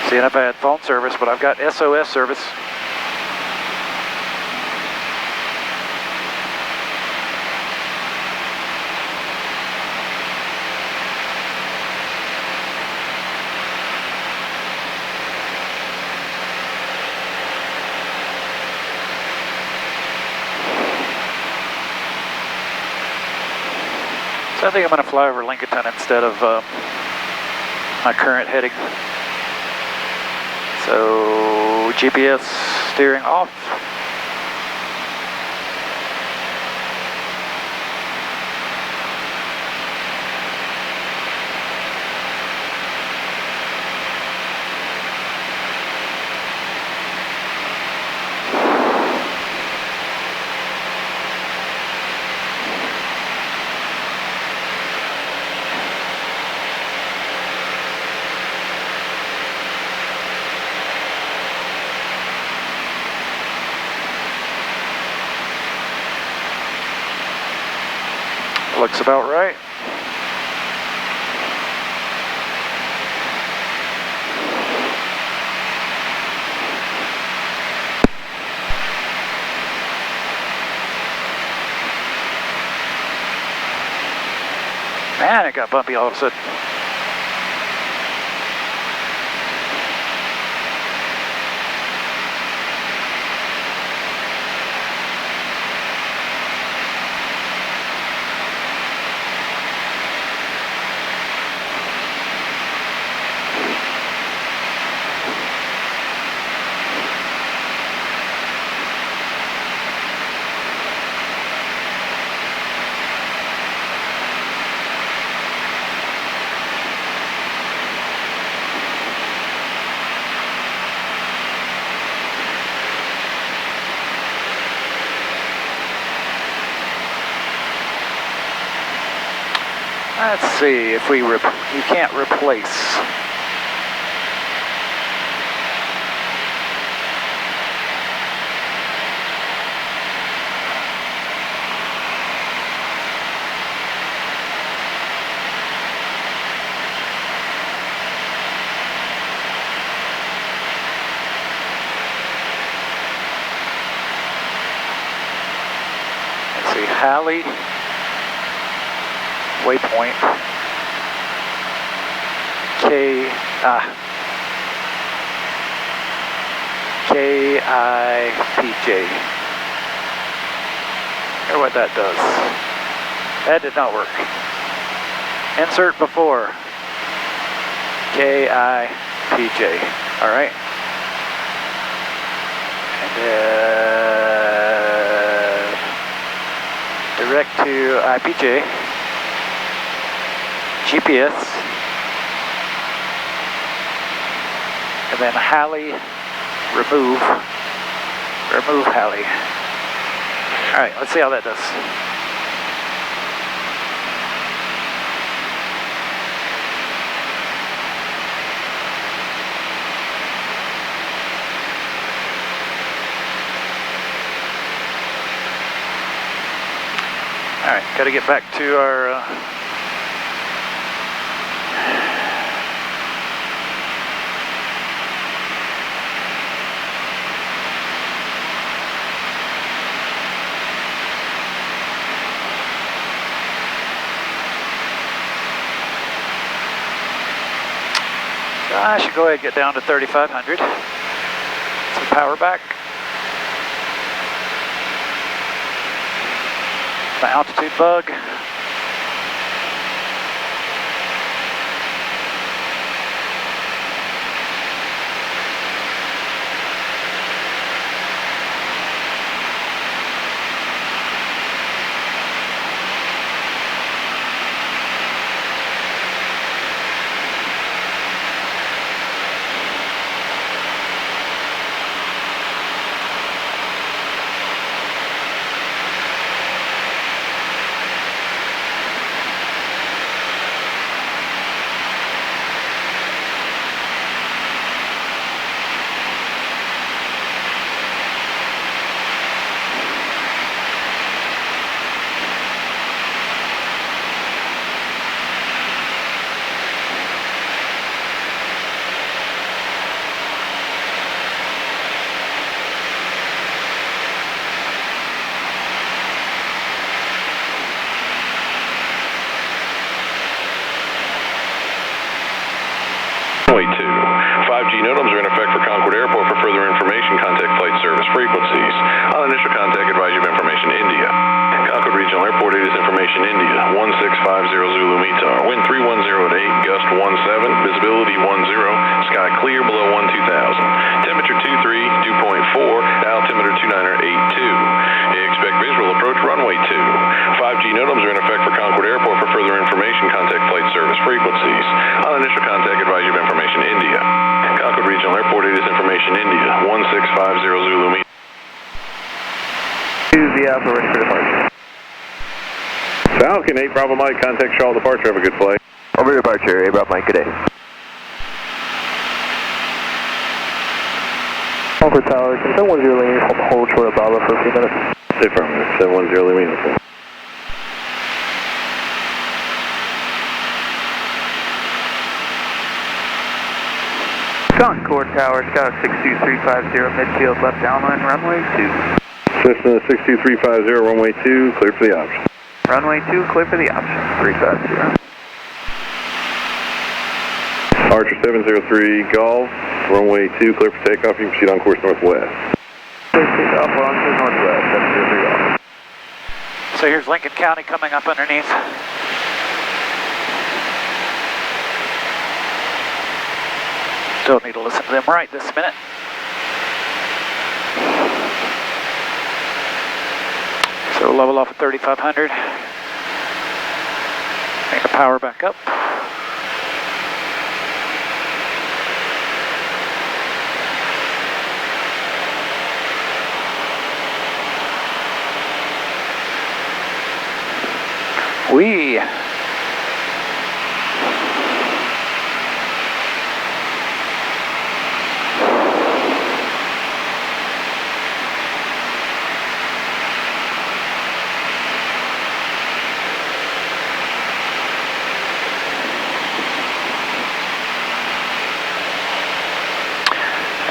Speaker 3: Seeing if I had phone service, but I've got SOS service. So I think I'm going to fly over Lincolnton instead of my current heading. So GPS steering off. Looks about right. Man, it got bumpy all of a sudden. Let's see if you can't replace. Let's see, Halley, waypoint, KIPJ. Hear what that does. That did not work. Insert before. KIPJ. All right. And then direct to IPJ. GPS. And then Halley, remove Halley. All right, let's see how that does. All right, got to get back to our I should go ahead and get down to 3,500. Some power back. The altitude bug.
Speaker 1: Runway 2. 5G NOTAMs are in effect for Concord Airport. For further information, contact flight service frequencies. On initial contact, advise you of information India. Concord Regional Airport, it is information India. 1650 Zulu METAR. Wind 310 at 8, gust 17, visibility 10, sky clear below 12,000. Temperature 23, dew point 4, altimeter 2982. Expect visual approach runway 2. 5G NOTAMs are in effect for Concord Airport. For further information, contact flight service frequencies. On initial contact, advise you of information India. Concord Regional Airport, it is information India. 1650 Zulu METAR.
Speaker 5: The Alpha, ready for departure.
Speaker 1: Falcon 8 Bravo Mike, contact Charlotte departure. Have a good flight.
Speaker 5: Over departure, 8 Bravo Mike, good day.
Speaker 2: Concord Tower, can 710 Lima hold short of Bravo for a few minutes?
Speaker 1: Affirmative, 710 Lima.
Speaker 5: Concord Tower, Scout 62350, midfield left downwind, runway 2.
Speaker 1: Cessna 62350, runway 2, clear for the option.
Speaker 5: Runway 2, clear for the option, 350.
Speaker 1: Archer 703 Golf, runway 2, clear for takeoff. You can proceed on course northwest.
Speaker 5: Clear for takeoff, on to northwest, 703 Golf.
Speaker 3: So here's Lincoln County coming up underneath. Don't need to listen to them right this minute. So level off at 3,500. Make the power back up.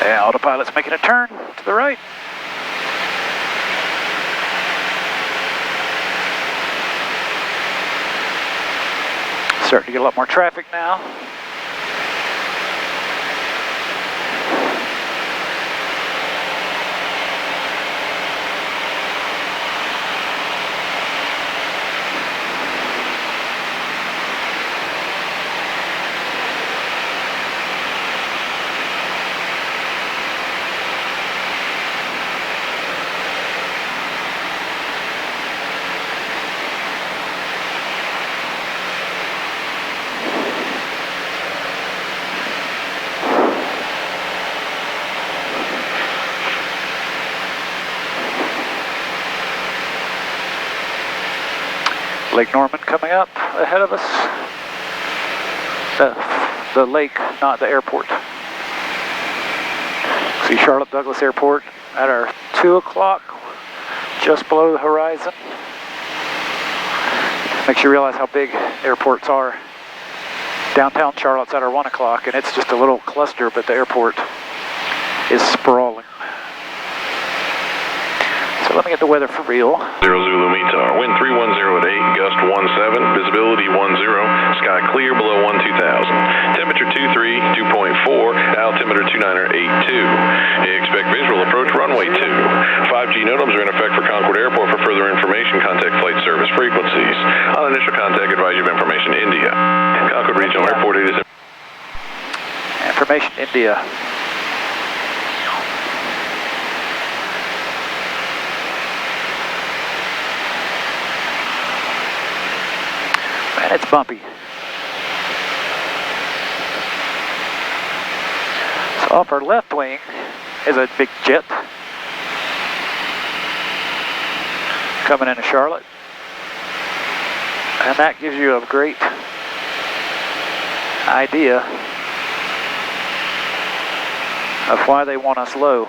Speaker 3: Yeah, autopilot's making a turn to the right. Starting to get a lot more traffic now. Lake Norman coming up ahead of us. The lake, not the airport. See Charlotte Douglas Airport at our 2 o'clock, just below the horizon. Makes you realize how big airports are. Downtown Charlotte's at our 1 o'clock, and it's just a little cluster, but the airport is sprawling. So let me get the weather for real.
Speaker 1: 0 Zulu METAR, wind 310 at 8, gust 17, visibility 10, sky clear below 12,000. Temperature 23, 2.4, altimeter 2982. Expect visual approach runway 2. 5G NOTAMs are in effect for Concord Airport. For further information, contact flight service frequencies. On initial contact, advise you of information India. Concord Regional Airport, it is
Speaker 3: Information India. Man, it's bumpy. So off our left wing is a big jet coming into Charlotte. And that gives you a great idea of why they want us low.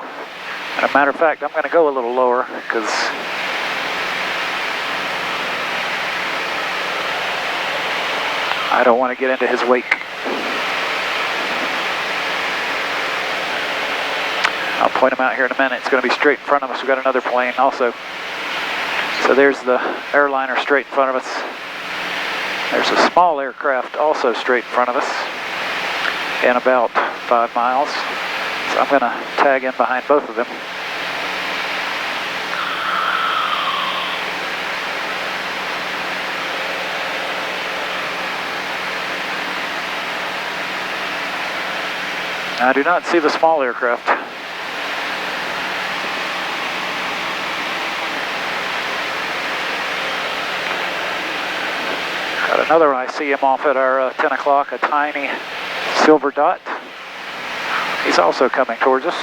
Speaker 3: And a matter of fact, I'm going to go a little lower because I don't want to get into his wake. I'll point him out here in a minute. It's going to be straight in front of us. We've got another plane also. So there's the airliner straight in front of us. There's a small aircraft also straight in front of us in about 5 miles. So I'm going to tag in behind both of them. I do not see the small aircraft. Got another, I see him off at our 10 o'clock, a tiny silver dot. He's also coming towards us.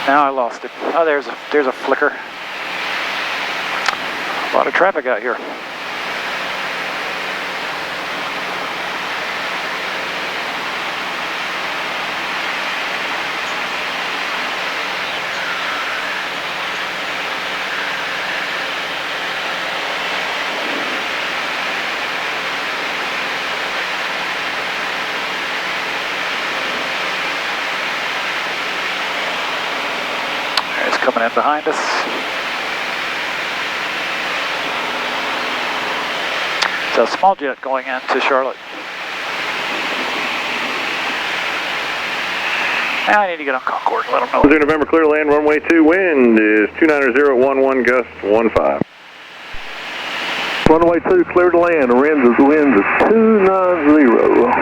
Speaker 3: Now I lost him. Oh, there's a flicker. A lot of traffic out here. Coming in behind us. So small jet going into Charlotte. Now I need to get on Concord and let them know.
Speaker 1: November, clear to land, runway 2, wind is 290 at 11, gust 15.
Speaker 4: Runway 2, clear to land, the wind is 290.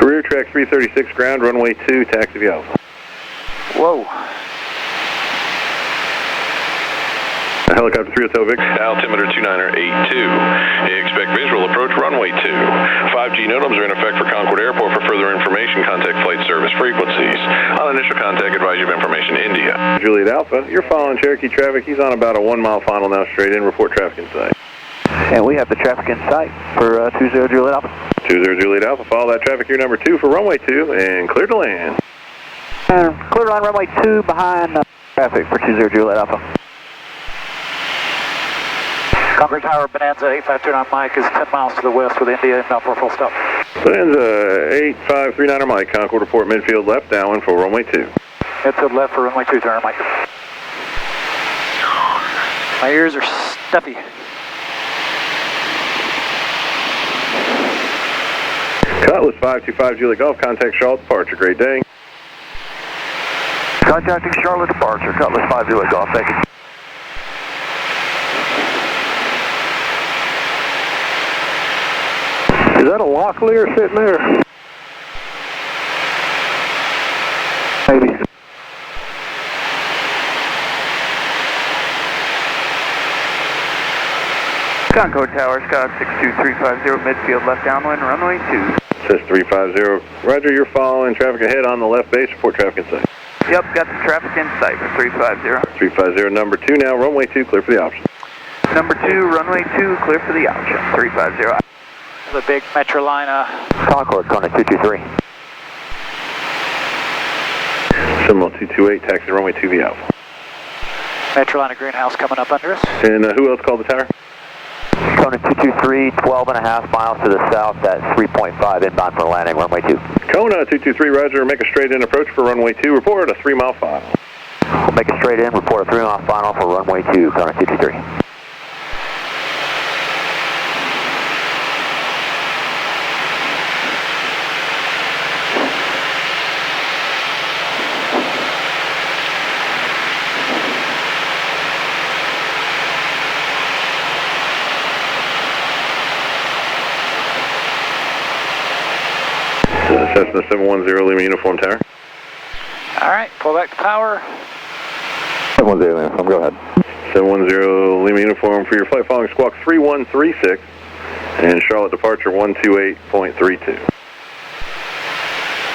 Speaker 1: Career track 336, ground, runway 2, taxi via Alpha.
Speaker 3: Whoa.
Speaker 1: Helicopter 3 Hotel Vic. Altimeter 2982. Expect visual approach runway 2. 5G NOTAMs are in effect for Concord Airport. For further information, contact flight service frequencies. On initial contact, advise you of information India. Juliet Alpha, you're following Cherokee traffic. He's on about a 1 mile final now, straight in. Report traffic in sight.
Speaker 2: And we have the traffic in sight for 20 Juliet Alpha.
Speaker 1: 20 Juliet Alpha, follow that traffic here, number 2 for runway 2, and clear to land.
Speaker 2: And clear to land runway 2 behind traffic for 20 Juliet Alpha.
Speaker 3: Concord Tower, Bonanza 8529 Mike is 10 miles to the west with India inbound for full stop.
Speaker 1: Bonanza 8539 Mike, Concord report midfield left downwind for runway 2.
Speaker 3: Midfield left for runway 2, turn Mike. My ears are stuffy.
Speaker 1: Cutlass 525 Juliet Golf, contact Charlotte departure, great day.
Speaker 2: Contacting Charlotte departure, Cutlass 5 Juliet Golf, thank you.
Speaker 4: Is that a Locklear sitting there?
Speaker 2: Maybe.
Speaker 5: Concord Tower, Scott 62350, midfield left downwind, runway 2.
Speaker 1: Says 350. Roger, you're following traffic ahead on the left base. Report traffic in sight.
Speaker 5: Yep, got the traffic in sight for 350.
Speaker 1: 350, number 2 now, runway 2, clear for the option.
Speaker 5: Number 2, runway 2, clear for the option, 350.
Speaker 3: The big Metrolina.
Speaker 2: Concord, Kona 223.
Speaker 1: Seminole 228, taxi runway 2 V Alpha.
Speaker 3: Metrolina greenhouse coming up under us.
Speaker 1: And who else called the tower?
Speaker 2: Kona 223, 12.5 miles to the south, that's 3.5 inbound for landing, runway 2.
Speaker 1: Kona 223, roger, make a straight in approach for runway 2, report a 3-mile final.
Speaker 2: We'll make a straight in, report a 3-mile final for runway 2, Kona 223.
Speaker 1: Cessna 710 Lima Uniform Tower.
Speaker 3: All right, pull back to power.
Speaker 4: 710 Uniform, go ahead.
Speaker 1: 710 Lima Uniform for your flight following squawk 3136 and Charlotte departure 128.32.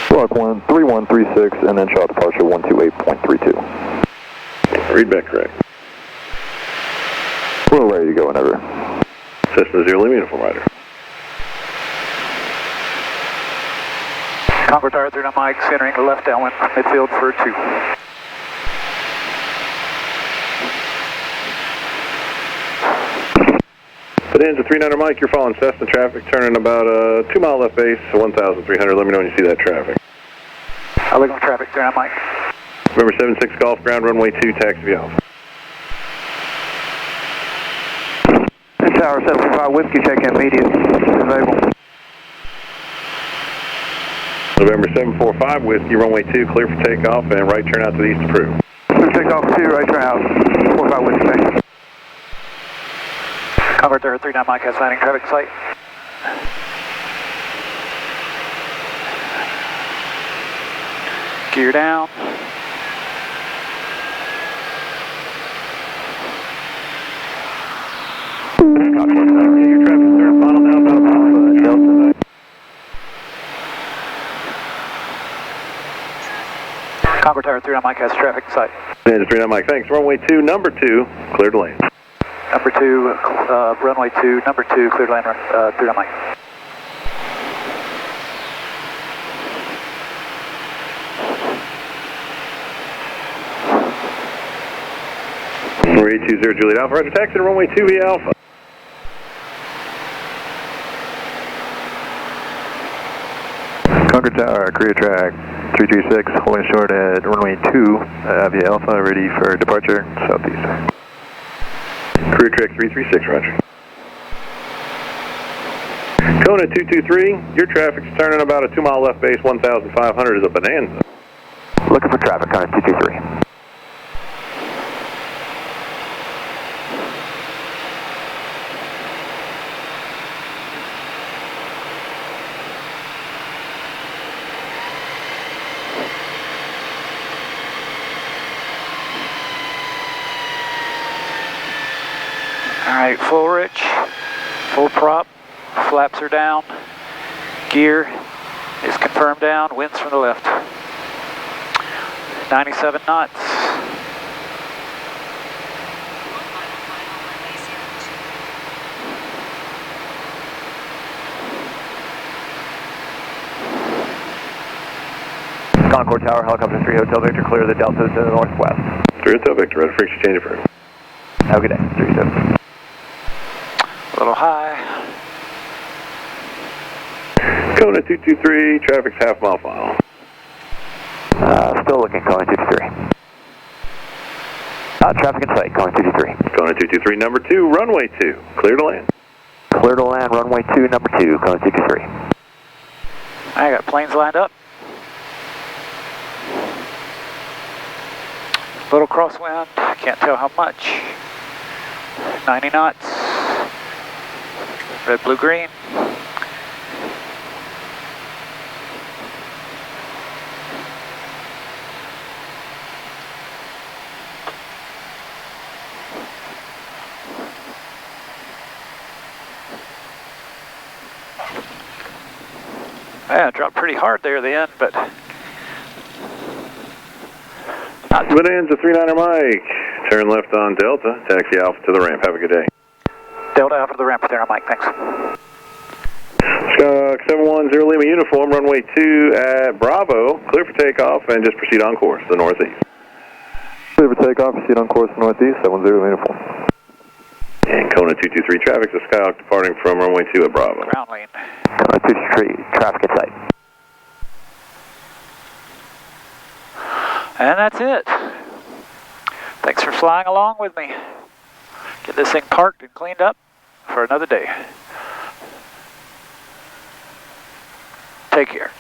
Speaker 4: Squawk 3136 and then Charlotte departure 128.32.
Speaker 1: Read back correct.
Speaker 4: We're ready to go whenever.
Speaker 1: Cessna 0 Lima Uniform rider.
Speaker 3: Concord Tower 39 Mike, entering the left downwind, midfield for 2.
Speaker 1: Bonanza 39 Mike, you're following Cessna traffic, turning about a 2-mile left base, 1,300. Let me know when you see that traffic.
Speaker 3: I'll look on traffic, 39 Mike.
Speaker 1: November 76 Golf, ground runway 2, taxi V Alpha.
Speaker 5: Tower 745 Whiskey, check in immediate, available.
Speaker 1: November 745 Whiskey, runway 2, clear for takeoff and right turn out to the east approved.
Speaker 5: Clear takeoff 2, right turn out, 45 Whiskey, thank you.
Speaker 3: Concord Tower 39 Mike has landing traffic site. Gear down.
Speaker 1: Concord Tower, your traffic clear, final now about Delta 9.
Speaker 3: Concord Tower 39 Mike has traffic in sight.
Speaker 1: Bonanza 39 Mike, thanks. Runway 2, number 2, clear to land.
Speaker 3: Number 2, runway 2, number 2, clear to land, 39 Mike.
Speaker 1: Runway 20 Juliet Alpha, roger, taxi to runway 2 V Alpha.
Speaker 4: Concord Tower, career track 336, holding short at runway 2, Avia Alpha, ready for departure, southeast.
Speaker 1: Career track 336, roger. Kona 223, your traffic's turning about a 2-mile left base, 1,500 is a Bonanza.
Speaker 2: Looking for traffic, Kona 223.
Speaker 3: Alright, full rich, full prop, flaps are down, gear is confirmed down, winds from the left. 97 knots.
Speaker 2: Concord Tower, helicopter 3 Hotel Victor, clear the Delta to the northwest.
Speaker 1: 3 Hotel Victor, ready for exchange approved.
Speaker 2: Have a good day, 37.
Speaker 3: A little high.
Speaker 1: Kona 223, traffic's half mile final.
Speaker 2: Still looking, Kona 223. Traffic in sight, Kona 223.
Speaker 1: Kona 223, number 2, runway 2, clear to land.
Speaker 2: Clear to land, runway 2, number 2, Kona 223.
Speaker 3: I got planes lined up. Little crosswind, can't tell how much. 90 knots. Red, blue, green. Yeah, it dropped pretty hard there at the end, but not
Speaker 1: Bonanza 39er Mike, turn left on Delta, taxi Alpha to the ramp. Have a good day.
Speaker 3: Delta Alpha to the ramp there, Mike, thanks.
Speaker 1: Skyhawk 710 Lima uniform, runway 2 at Bravo, clear for takeoff and just proceed on course to the northeast.
Speaker 4: Clear for takeoff, proceed on course northeast, 70 uniform.
Speaker 1: And Kona 223 traffic, so Skyhawk departing from runway 2 at Bravo.
Speaker 3: Ground lane.
Speaker 2: Kona 223, traffic in sight.
Speaker 3: And that's it. Thanks for flying along with me. Get this thing parked and cleaned up for another day. Take care.